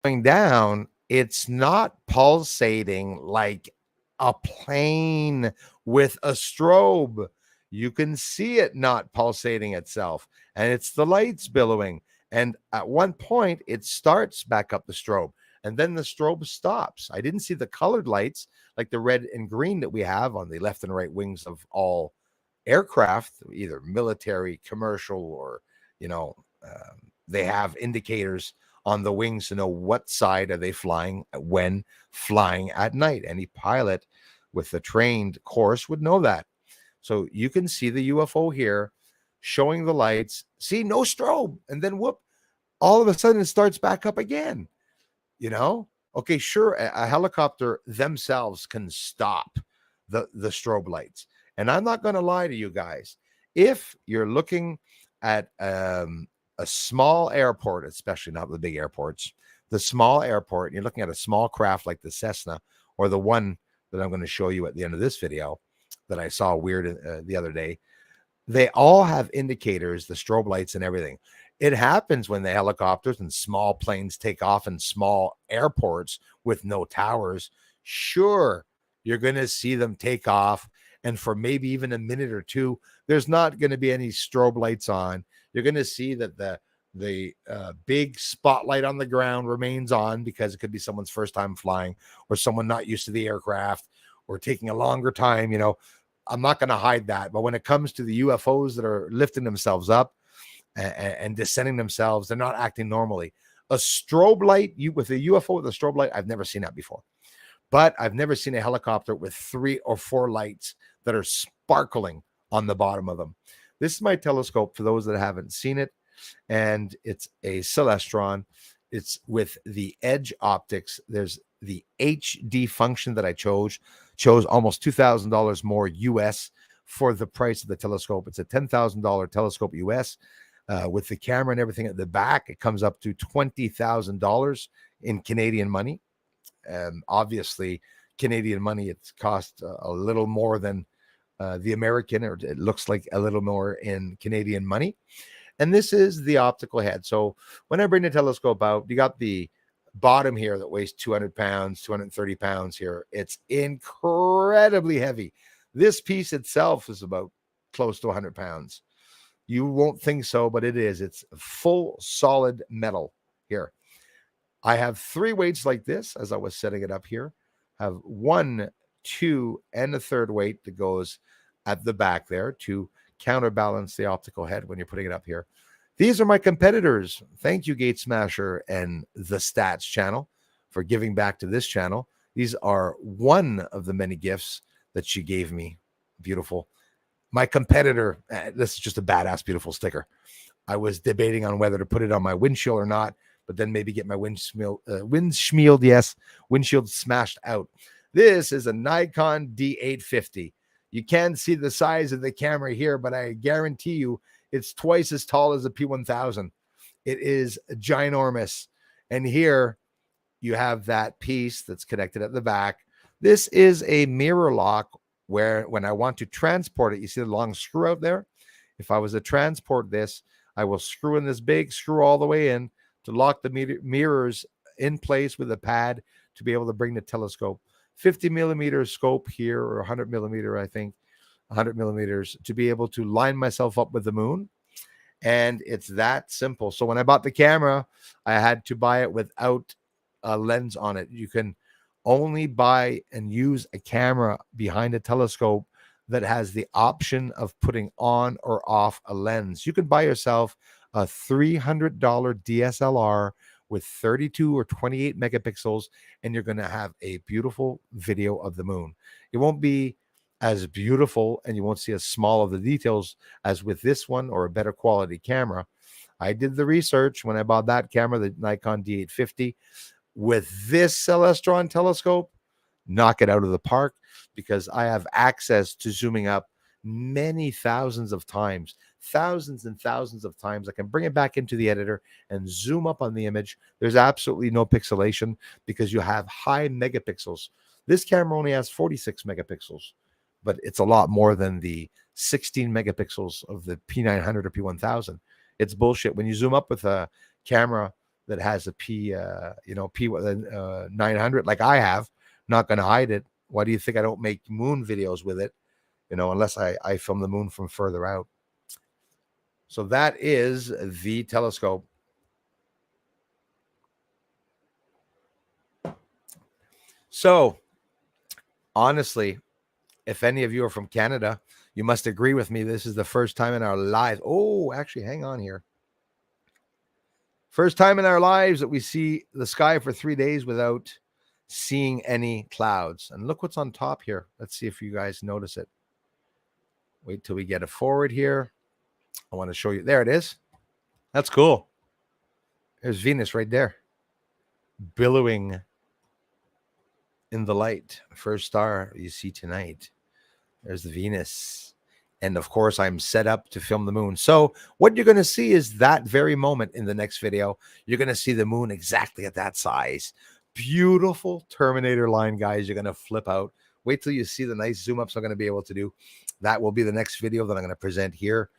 Going down, it's not pulsating like a plane with a strobe. You can see it not pulsating itself, and it's the lights billowing. And at one point, it starts back up the strobe, and then the strobe stops. I didn't see the colored lights like the red and green that we have on the left and right wings of all aircraft, either military, commercial, or, they have indicators on the wings to know what side are they flying when flying at night. Any pilot with a trained course would know that. So you can see the UFO here showing the lights. See, no strobe. And then whoop, all of a sudden it starts back up again. Okay, sure, a helicopter themselves can stop the strobe lights. And I'm not going to lie to you guys. If you're looking at a small airport, especially not the big airports, the small airport, you're looking at a small craft like the Cessna, or the one that I'm going to show you at the end of this video that I saw weird the other day, they all have indicators, the strobe lights and everything. It happens when the helicopters and small planes take off in small airports with no towers. Sure, you're going to see them take off, and for maybe even a minute or two, there's not going to be any strobe lights on. You're going to see that the big spotlight on the ground remains on, because it could be someone's first time flying, or someone not used to the aircraft, or taking a longer time. I'm not going to hide that. But when it comes to the UFOs that are lifting themselves up and descending themselves, they're not acting normally. A strobe light, with a UFO with a strobe light, I've never seen that before. But I've never seen a helicopter with 3 or 4 lights that are sparkling on the bottom of them. This is my telescope for those that haven't seen it. And it's a Celestron. It's with the Edge optics. There's the HD function that I chose almost $2,000 more US for the price of the telescope. It's a $10,000 telescope US with the camera and everything at the back. It comes up to $20,000 in Canadian money. Obviously, Canadian money, it's cost a little more than the American, or it looks like a little more in Canadian money. And this is the optical head. So when I bring the telescope out, you got the bottom here that weighs 200 pounds, 230 pounds here. It's incredibly heavy. This piece itself is about close to 100 pounds. You won't think so, but it is. It's full solid metal here. I have 3 weights like this as I was setting it up here. I have 1, 2, and a third weight that goes at the back there to counterbalance the optical head when you're putting it up here. These are my competitors. Thank you, Gate Smasher and the Stats channel, for giving back to this channel. These are one of the many gifts that she gave me. Beautiful. My competitor, this is just a badass, beautiful sticker. I was debating on whether to put it on my windshield or not, but then maybe get my windshield smashed out. This is a Nikon D850. You can see the size of the camera here, but I guarantee you it's twice as tall as a P1000. It is ginormous. And here you have that piece that's connected at the back. This is a mirror lock when I want to transport it, you see the long screw out there? If I was to transport this, I will screw in this big screw all the way in to lock the mirrors in place with a pad to be able to bring the telescope. 50 millimeter scope here, or 100 millimeter, I think, 100 millimeters, to be able to line myself up with the moon. And it's that simple. So when I bought the camera, I had to buy it without a lens on it. You can only buy and use a camera behind a telescope that has the option of putting on or off a lens. You could buy yourself a $300 DSLR with 32 or 28 megapixels, and you're going to have a beautiful video of the moon. It won't be as beautiful, and you won't see as small of the details as with this one or a better quality camera. I did the research when I bought that camera, the Nikon D850. With this Celestron telescope, knock it out of the park, because I have access to zooming up many thousands of times, thousands and thousands of times. I can bring it back into the editor and zoom up on the image. There's absolutely no pixelation because you have high megapixels. This camera only has 46 megapixels, but it's a lot more than the 16 megapixels of the P900 or P1000. It's bullshit. When you zoom up with a camera that has a P900 like I have, not going to hide it. Why do you think I don't make moon videos with it? Unless I film the moon from further out. So that is the telescope. So honestly, if any of you are from Canada, you must agree with me. This is the first time in our lives. Oh, actually, hang on here. First time in our lives that we see the sky for 3 days without seeing any clouds. And look what's on top here. Let's see if you guys notice it. Wait till we get it forward here. I want to show you. There it is. That's cool. There's Venus right there, billowing in the light. First star you see tonight. There's the Venus. And of course, I'm set up to film the moon. So what you're going to see is that very moment in the next video. You're going to see the moon exactly at that size. Beautiful Terminator line, guys. You're going to flip out. Wait till you see the nice zoom ups I'm going to be able to do. That will be the next video that I'm going to present here.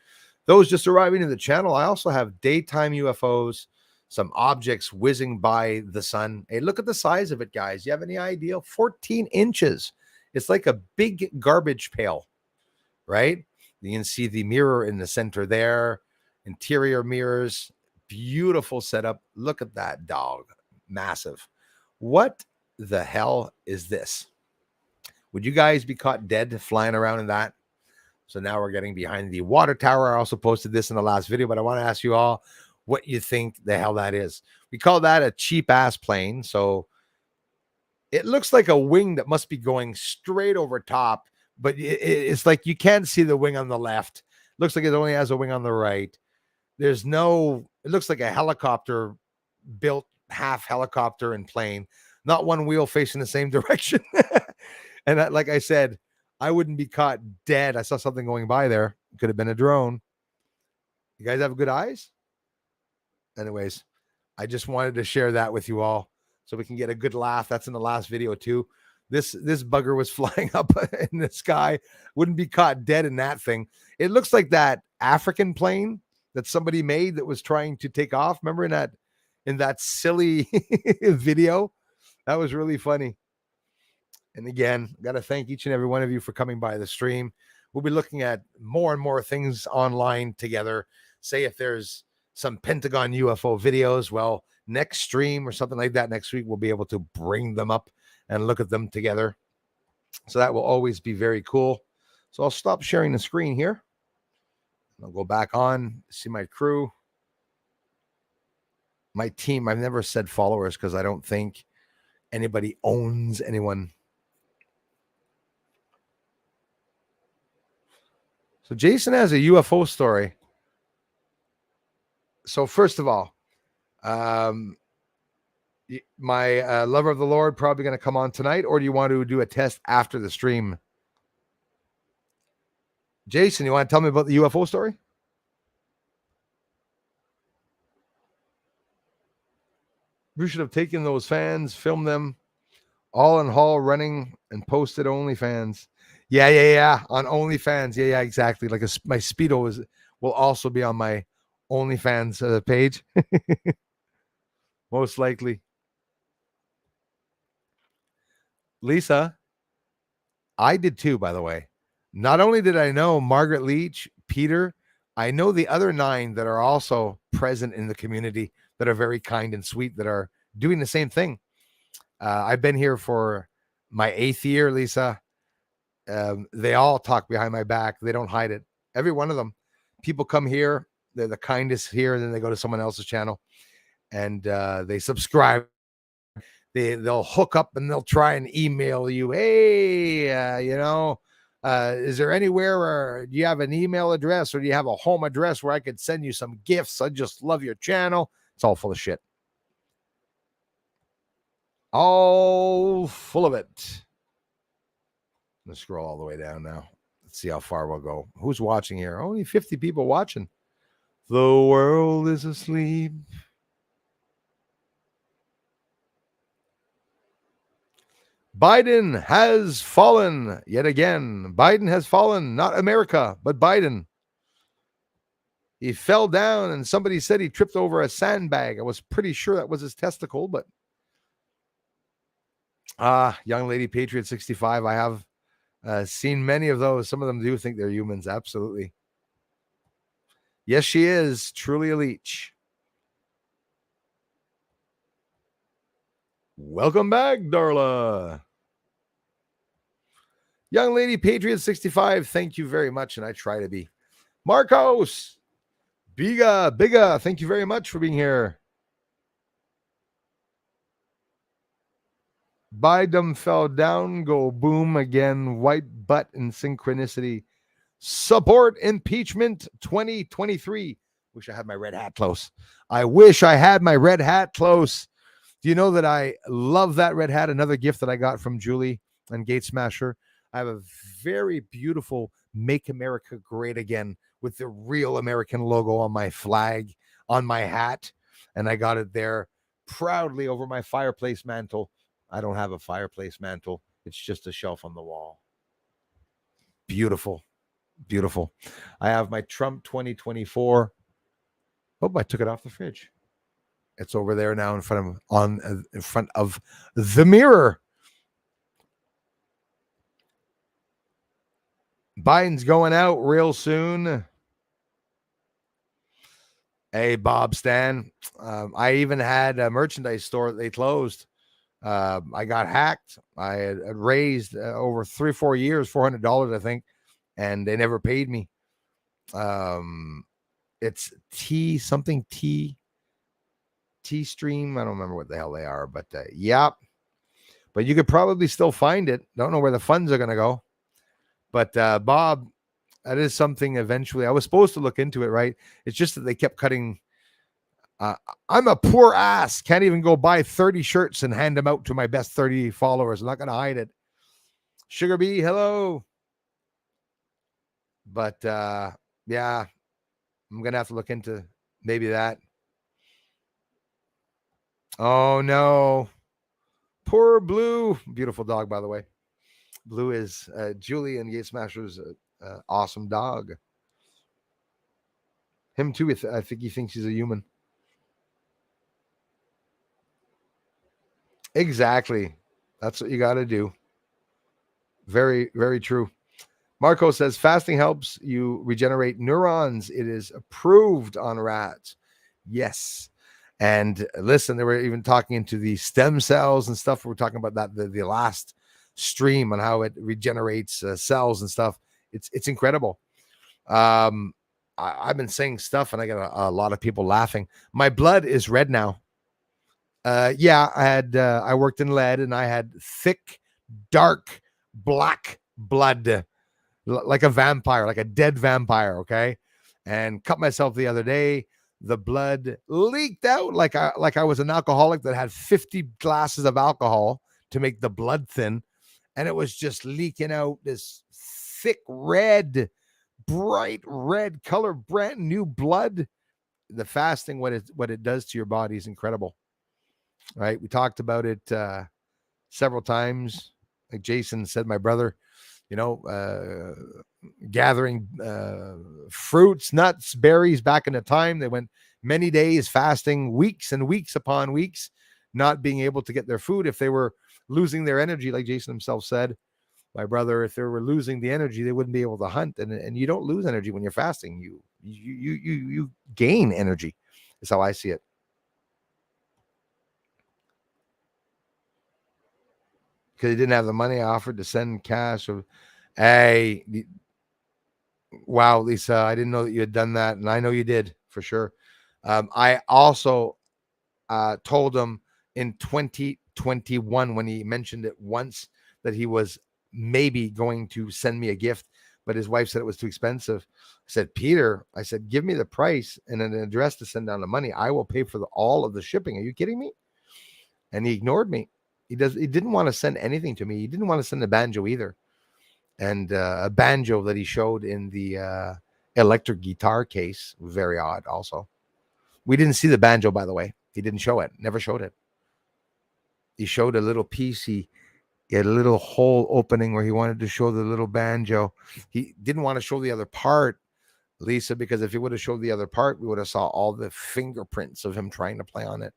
Those just arriving to the channel, I also have daytime UFOs, some objects whizzing by the sun. Hey, look at the size of it, guys. You have any idea? 14 inches. It's like a big garbage pail, right? You can see the mirror in the center there, interior mirrors, beautiful setup. Look at that dog, massive. What the hell is this? Would you guys be caught dead flying around in that? So now we're getting behind the water tower. I also posted this in the last video, but I want to ask you all what you think the hell that is. We call that a cheap ass plane. So it looks like a wing that must be going straight over top, but it's like you can't see the wing on the left. Looks like it only has a wing on the right. It looks like a helicopter built, half helicopter and plane, not one wheel facing the same direction. And like I said, I wouldn't be caught dead. I saw something going by there. It could have been a drone. You guys have good eyes? Anyways, I just wanted to share that with you all so we can get a good laugh. That's in the last video too. This bugger was flying up in the sky. Wouldn't be caught dead in that thing. It looks like that African plane that somebody made that was trying to take off. Remember in that silly video? That was really funny. And again, got to thank each and every one of you for coming by the stream. We'll be looking at more and more things online together. Say if there's some Pentagon UFO videos, well, next stream or something like that next week, we'll be able to bring them up and look at them together. So that will always be very cool. So I'll stop sharing the screen here. I'll go back on, see my crew, my team. I've never said followers because I don't think anybody owns anyone. So Jason has a UFO story. So first of all, my lover of the Lord probably going to come on tonight, or do you want to do a test after the stream? Jason, you want to tell me about the UFO story? We should have taken those fans, filmed them all in hall running, and posted OnlyFans. Yeah. On OnlyFans. Yeah, exactly. Like my Speedo will also be on my OnlyFans page. Most likely. Lisa, I did too, by the way. Not only did I know Margaret Leach, Peter, I know the other 9 that are also present in the community that are very kind and sweet that are doing the same thing. I've been here for my 8th year, Lisa. They all talk behind my back. They don't hide it. Every one of them. People come here. They're the kindest here. And then they go to someone else's channel and they subscribe. They'll hook up and they'll try and email you. Hey, is there anywhere or do you have an email address or do you have a home address where I could send you some gifts? I just love your channel. It's all full of shit. All full of it. Let's scroll all the way down now. Let's see how far we'll go. Who's watching here? Only 50 people watching. The world is asleep. Biden has fallen yet again. Biden has fallen, not America, but Biden. He fell down and somebody said he tripped over a sandbag. I was pretty sure that was his testicle, but young lady Patriot 65. I have seen many of those. Some of them do think they're humans. Absolutely. Yes, she is truly a leech. Welcome back, Darla. Young lady Patriot 65, thank you very much. And I try to be. Marcos, Biga, thank you very much for being here. Biden fell down, go boom again, white butt in synchronicity. Support impeachment 2023. Wish I had my red hat close. I wish I had my red hat close. Do you know that I love that red hat? Another gift that I got from Julie and Gate Smasher. I have a very beautiful Make America Great Again with the real American logo on my flag, on my hat. And I got it there proudly over my fireplace mantle. I don't have a fireplace mantle. It's just a shelf on the wall. Beautiful. Beautiful. I have my Trump 2024. Oh, I took it off the fridge. It's over there now in front of the mirror. Biden's going out real soon. Hey, Bob Stan. I even had a merchandise store that they closed. I got hacked. I had raised over 3-4 years, $400, I think, and they never paid me. It's T-Stream. I don't remember what the hell they are, but yep. But you could probably still find it. Don't know where the funds are going to go. But Bob, that is something eventually. I was supposed to look into it, right? It's just that they kept cutting. I'm a poor ass. Can't even go buy 30 shirts and hand them out to my best 30 followers. I'm not going to hide it. Sugar Bee, hello. But yeah, I'm going to have to look into maybe that. Oh, no. Poor Blue. Beautiful dog, by the way. Blue is Julie and Gate Smasher's awesome dog. Him too. I think he thinks he's a human. Exactly. That's what you got to do. Very, very true. Marco says fasting helps you regenerate neurons. It is approved on rats. Yes. And listen, they were even talking into the stem cells and stuff. We're talking about that the last stream on how it regenerates cells and stuff. It's incredible. I've been saying stuff and I got a lot of people laughing. My blood is red now. Yeah, I worked in lead and I had thick, dark, black blood, like a vampire, like a dead vampire. Okay. And cut myself the other day. The blood leaked out like I was an alcoholic that had 50 glasses of alcohol to make the blood thin. And it was just leaking out this thick red, bright red color, brand new blood. The fasting, what it does to your body is incredible. Right? We talked about it several times. Like Jason said, my brother gathering fruits, nuts, berries. Back in the time, they went many days fasting, weeks and weeks upon weeks, not being able to get their food. If they were losing their energy, like Jason himself said, my brother, if they were losing the energy, they wouldn't be able to hunt. And you don't lose energy when you're fasting. You gain energy. That's how I see it. Because he didn't have the money, I offered to send cash. Hey, wow, Lisa, I didn't know that you had done that, and I know you did for sure. I also told him in 2021 when he mentioned it once that he was maybe going to send me a gift, but his wife said it was too expensive. I said, Peter, I said, give me the price and an address to send down the money. I will pay for all of the shipping. Are you kidding me? And he ignored me. He didn't want to send anything to me. He didn't want to send a banjo either. And a banjo that he showed in the electric guitar case, very odd also. We didn't see the banjo, by the way. He didn't show it, never showed it. He showed a little piece. He had a little hole opening where he wanted to show the little banjo. He didn't want to show the other part, Lisa, because if he would have showed the other part, we would have saw all the fingerprints of him trying to play on it.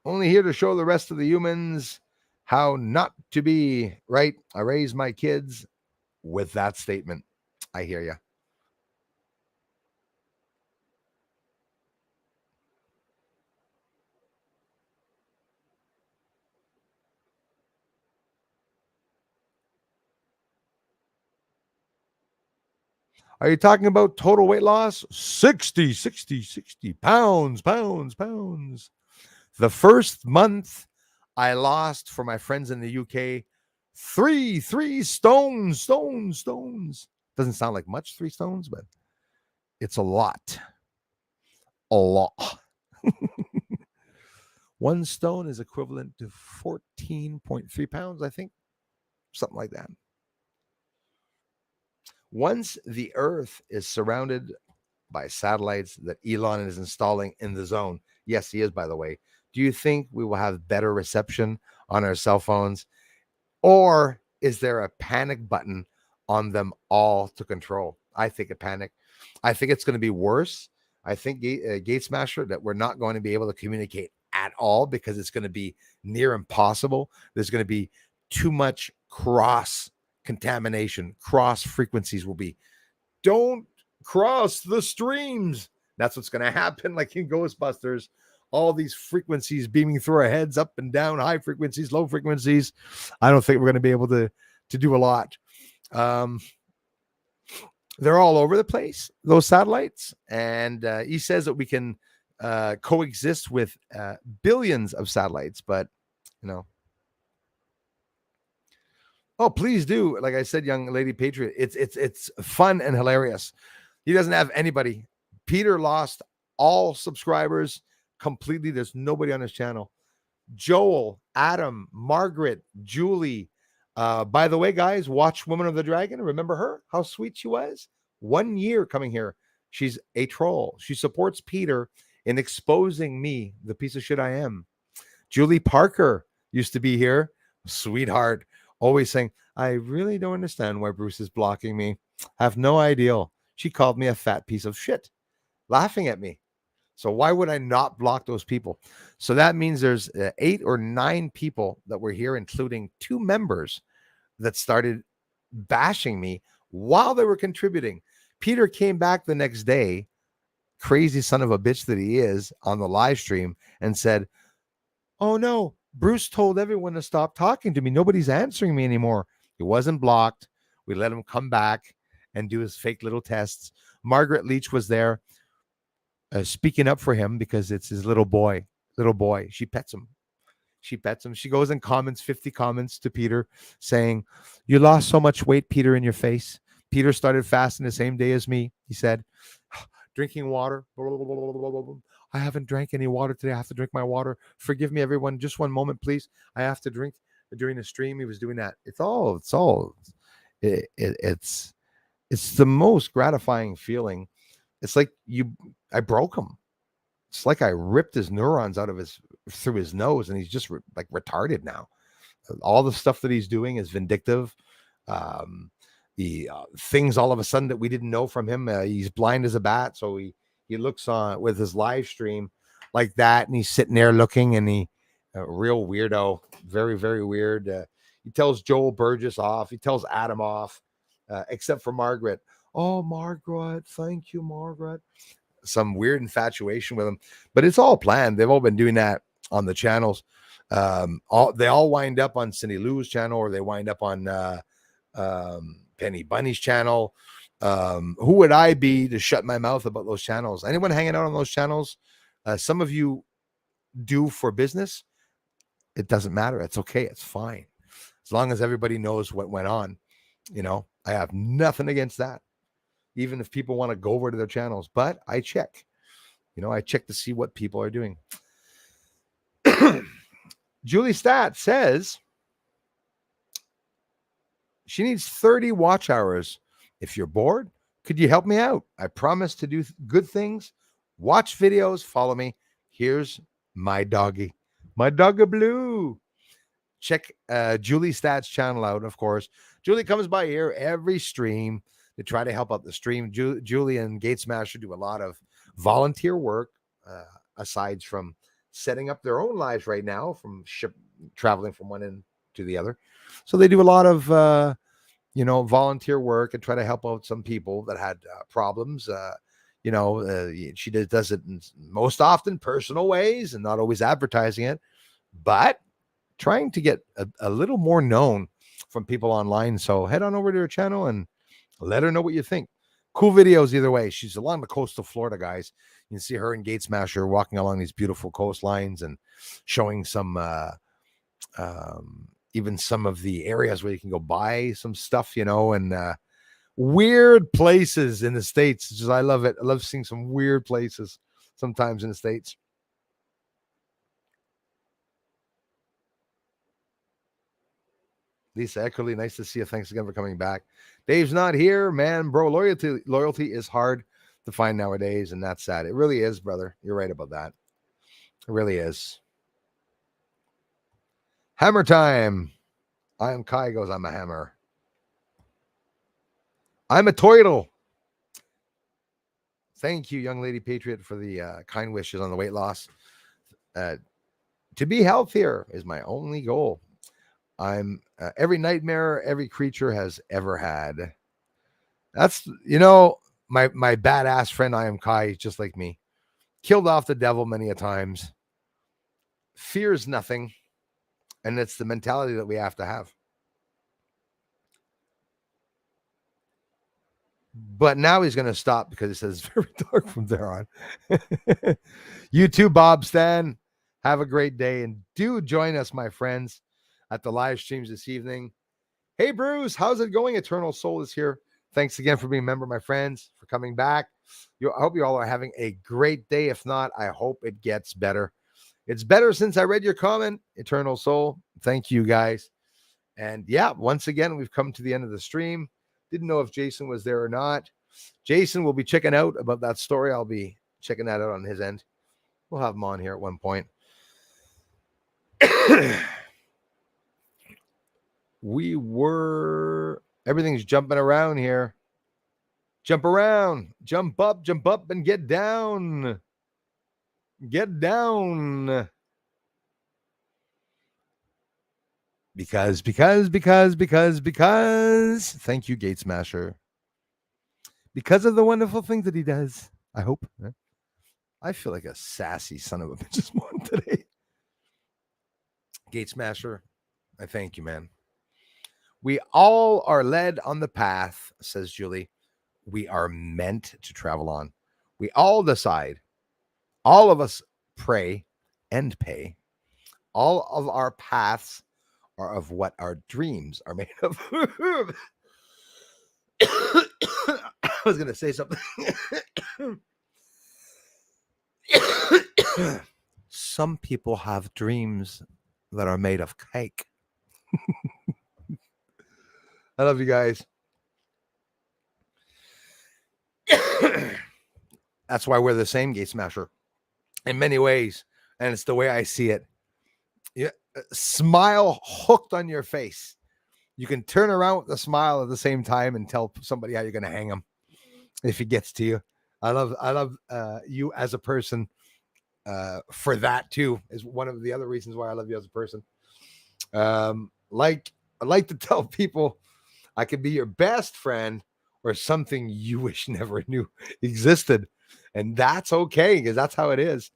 Only here to show the rest of the humans how not to be, right? I raise my kids with that statement. I hear you. Are you talking about total weight loss? 60 pounds, pounds. The first month I lost, for my friends in the UK, three stones. Doesn't sound like much, 3 stones, but it's a lot. A lot. 1 stone is equivalent to 14.3 pounds, I think. Something like that. Once the Earth is surrounded by satellites that Elon is installing in the zone, yes, he is, by the way, do you think we will have better reception on our cell phones? Or is there a panic button on them all to control? I think a panic. I think it's going to be worse. I think Gate Smasher, that we're not going to be able to communicate at all because it's going to be near impossible. There's going to be too much cross contamination. Cross frequencies will be, don't cross the streams. That's what's going to happen, like in Ghostbusters. All these frequencies beaming through our heads, up and down, high frequencies, low frequencies. I don't think we're going to be able to do a lot. They're all over the place, those satellites. And he says that we can coexist with billions of satellites, but oh, please do. Like I said, young lady patriot, it's fun and hilarious. He doesn't have anybody. Peter lost all subscribers completely. There's nobody on his channel. Joel, Adam, Margaret, Julie. By the way, guys, watch Woman of the Dragon. Remember her? How sweet she was. 1 year coming here. She's a troll. She supports Peter in exposing me, the piece of shit I am. Julie Parker used to be here. Sweetheart. Always saying, I really don't understand why Bruce is blocking me. I have no idea. She called me a fat piece of shit, laughing at me. So why would I not block those people? So that means there's 8 or 9 people that were here, including 2 members that started bashing me while they were contributing. Peter came back the next day, crazy son of a bitch that he is, on the live stream and said, oh no, Bruce told everyone to stop talking to me. Nobody's answering me anymore. He wasn't blocked. We let him come back and do his fake little tests. Margaret Leach was there speaking up for him because it's his little boy. She pets him. She goes and comments 50 comments to Peter saying, you lost so much weight, Peter, in your face. Peter started fasting the same day as me. He said, drinking water. I haven't drank any water today. I have to drink my water. Forgive me, everyone. Just one moment, please. I have to drink. During the stream, he was doing that. It's the most gratifying feeling It's like I broke him. It's like I ripped his neurons out of through his nose, and he's just like retarded now. All the stuff that he's doing is vindictive. The things all of a sudden that we didn't know from him. He's blind as a bat, so he looks on with his live stream like that, and he's sitting there looking, and he a real weirdo, very very weird. He tells Joel Burgess off. He tells Adam off, except for Margaret. Oh, Margaret, thank you, Margaret. Some weird infatuation with him, but it's all planned. They've all been doing that on the channels. They all wind up on Cindy Lou's channel, or they wind up on Penny Bunny's channel. Who would I be to shut my mouth about those channels? Anyone hanging out on those channels? Some of you do for business. It doesn't matter. It's okay. It's fine. As long as everybody knows what went on, I have nothing against that. Even if people want to go over to their channels, but I check. I check to see what people are doing. Julie Stat says she needs 30 watch hours. If you're bored, could you help me out? I promise to do good things. Watch videos, follow me. Here's my doggy. My doggy blue. Check Julie Stat's channel out, of course. Julie comes by here every stream to try to help out the stream. Julie and Gate Smasher do a lot of volunteer work, aside from setting up their own lives right now, from traveling from one end to the other. So they do a lot of volunteer work and try to help out some people that had problems. She does it in most often personal ways and not always advertising it, but trying to get a little more known from people online. So head on over to her channel and let her know what you think. Cool videos either way. She's along the coast of Florida, guys. You can see her and Gate Smasher walking along these beautiful coastlines and showing some even some of the areas where you can go buy some stuff, and weird places in the States. Just, I love it. I love seeing some weird places sometimes in the States. Lisa Eckerly, nice to see you. Thanks again for coming back. Dave's not here, man, bro. Loyalty is hard to find nowadays, and that's sad. It really is, brother. You're right about that. It really is. Hammer time. I am Kai goes, I'm a hammer. I'm a toidle. Thank you, young lady patriot, for the kind wishes on the weight loss. To be healthier is my only goal. I'm every nightmare every creature has ever had. That's, my badass friend, I am Kai, just like me. Killed off the devil many a times. Fears nothing. And it's the mentality that we have to have. But now he's going to stop because it says it's very dark from there on. You too, Bob Stan. Have a great day. And do join us, my friends, at the live streams this evening. Hey, Bruce, how's it going? Eternal Soul is here. Thanks again for being a member, my friends, for coming back. I hope you all are having a great day. If not, I hope it gets better. It's better since I read your comment, Eternal Soul. Thank you, guys. And yeah, once again, we've come to the end of the stream. Didn't know if Jason was there or not. Jason will be checking out about that story. I'll be checking that out on his end. We'll have him on here at one point. Everything's jumping around here. Jump around, jump up, and get down. Get down. Because. Thank you, Gate Smasher. Because of the wonderful things that he does. I hope. I feel like a sassy son of a bitch this morning today. Gate Smasher, I thank you, man. We all are led on the path, says Julie, we are meant to travel on. We all decide. All of us pray and pay. All of our paths are of what our dreams are made of. I was going to say something. Some people have dreams that are made of cake. I love you guys. That's why we're the same, Gate Smasher, in many ways. And it's the way I see it. Yeah, smile hooked on your face. You can turn around with a smile at the same time and tell somebody how you're going to hang them if he gets to you. I love you as a person for that too. Is one of the other reasons why I love you as a person. Like I like to tell people, I could be your best friend or something you wish never knew existed, and that's okay because that's how it is.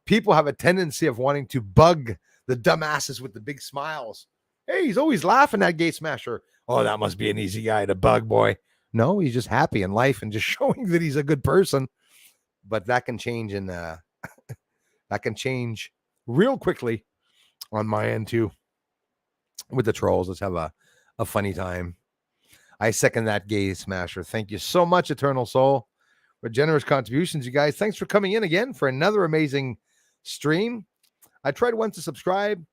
People have a tendency of wanting to bug the dumbasses with the big smiles. Hey, he's always laughing at Gate Smasher. Oh, that must be an easy guy to bug, boy. No, he's just happy in life and just showing that he's a good person. But that can change that can change real quickly on my end too. With the trolls, let's have a funny time. I second that, Gate Smasher. Thank you so much, Eternal Soul, for generous contributions, you guys. Thanks for coming in again for another amazing stream. I tried once to subscribe.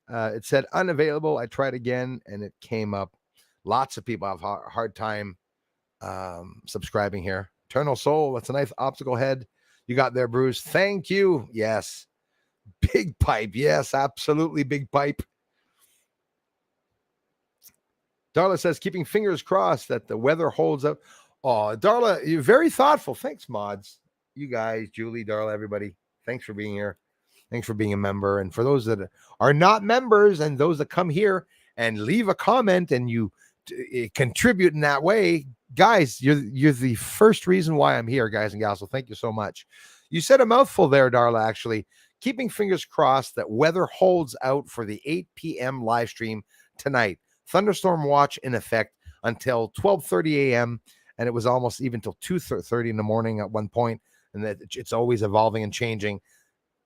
It said unavailable. I tried again, and it came up. Lots of people have a hard time subscribing here. Eternal Soul, that's a nice obstacle head you got there, Bruce. Thank you. Yes. Big pipe. Yes, absolutely big pipe. Darla says, keeping fingers crossed that the weather holds up. Oh, Darla, you're very thoughtful. Thanks, mods. You guys, Julie, Darla, everybody. Thanks for being here. Thanks for being a member. And for those that are not members and those that come here and leave a comment and you contribute in that way, guys, you're the first reason why I'm here, guys and gals. So thank you so much. You said a mouthful there, Darla, actually. Keeping fingers crossed that weather holds out for the 8 p.m. live stream tonight. Thunderstorm watch in effect until 12:30 a.m. and it was almost even till 2:30 in the morning at one point, and that it's always evolving and changing.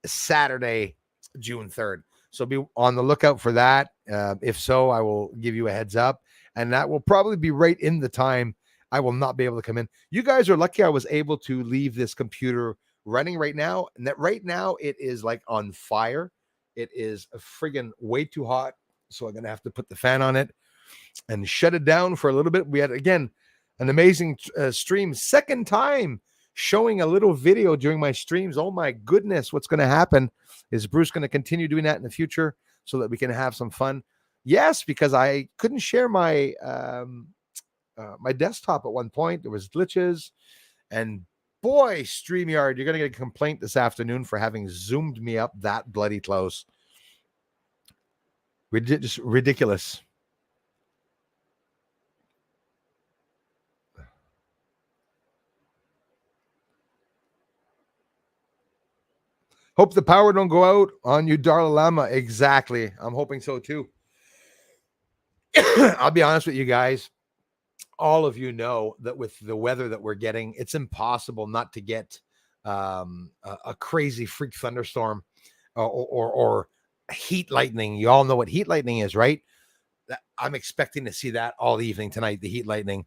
Saturday, June 3rd. So be on the lookout for that. If so, I will give you a heads up, and that will probably be right in the time I will not be able to come in. You guys are lucky I was able to leave this computer running right now, and that right now it is like on fire. It is friggin' way too hot. So I'm going to have to put the fan on it and shut it down for a little bit. We had, again, an amazing stream. Second time showing a little video during my streams. Oh, my goodness. What's going to happen? Is Bruce going to continue doing that in the future so that we can have some fun? Yes, because I couldn't share my my desktop at one point. There was glitches. And boy, StreamYard, you're going to get a complaint this afternoon for having zoomed me up that bloody close. Just ridiculous. Hope the power don't go out on you, Darla Lama. Exactly. I'm hoping so too. I'll be honest with you guys. All of you know that with the weather that we're getting, it's impossible not to get a crazy freak thunderstorm or heat lightning. You all know what heat lightning is, right? I'm expecting to see that all evening tonight, the heat lightning.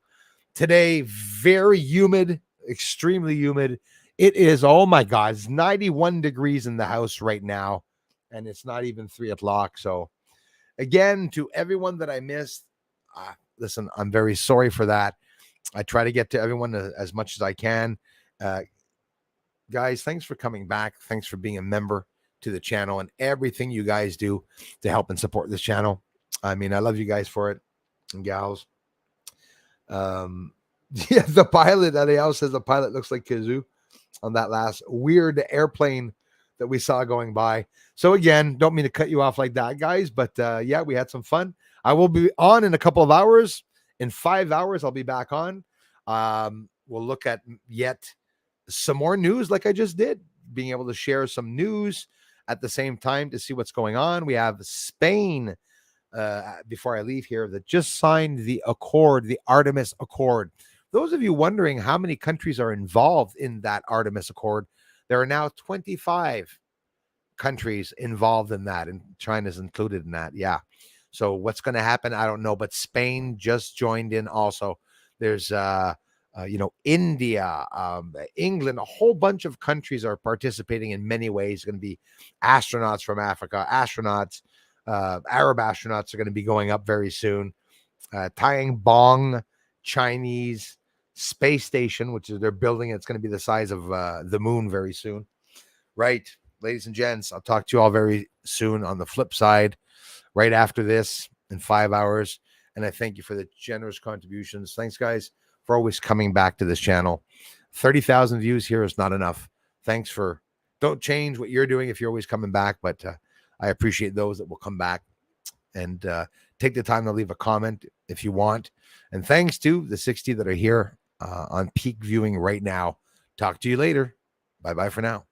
Today, very humid, extremely humid. It is, oh my God, it's 91 degrees in the house right now, and it's not even 3 o'clock. So again, to everyone that I missed, listen, I'm very sorry for that. I try to get to everyone as much as I can. Guys, thanks for coming back. Thanks for being a member to the channel and everything you guys do to help and support this channel. I mean, I love you guys for it, and gals. Yeah, the pilot, Eliel says the pilot looks like Kazoo on that last weird airplane that we saw going by. So again, don't mean to cut you off like that, guys, but yeah, we had some fun. I will be on in a couple of hours. In 5 hours, I'll be back on. We'll look at yet some more news like I just did, being able to share some news at the same time to see what's going on. We have Spain, before I leave here, that just signed the Accord, the Artemis Accord. Those of you wondering how many countries are involved in that Artemis Accord, there are now 25 countries involved in that, and China's included in that. Yeah. So what's going to happen? I don't know, but Spain just joined in also. There's, India, England, a whole bunch of countries are participating in many ways. Going to be astronauts from Africa, Arab astronauts are going to be going up very soon. Tying Bong, Chinese, space station, which is they're building. It's going to be the size of the moon very soon. Right, ladies and gents, I'll talk to you all very soon on the flip side, right after this in 5 hours. And I thank you for the generous contributions. Thanks, guys, for always coming back to this channel. 30,000 views here is not enough. Thanks for, don't change what you're doing if you're always coming back, but I appreciate those that will come back and take the time to leave a comment if you want. And thanks to the 60 that are here on peak viewing right now. Talk to you later. Bye-bye for now.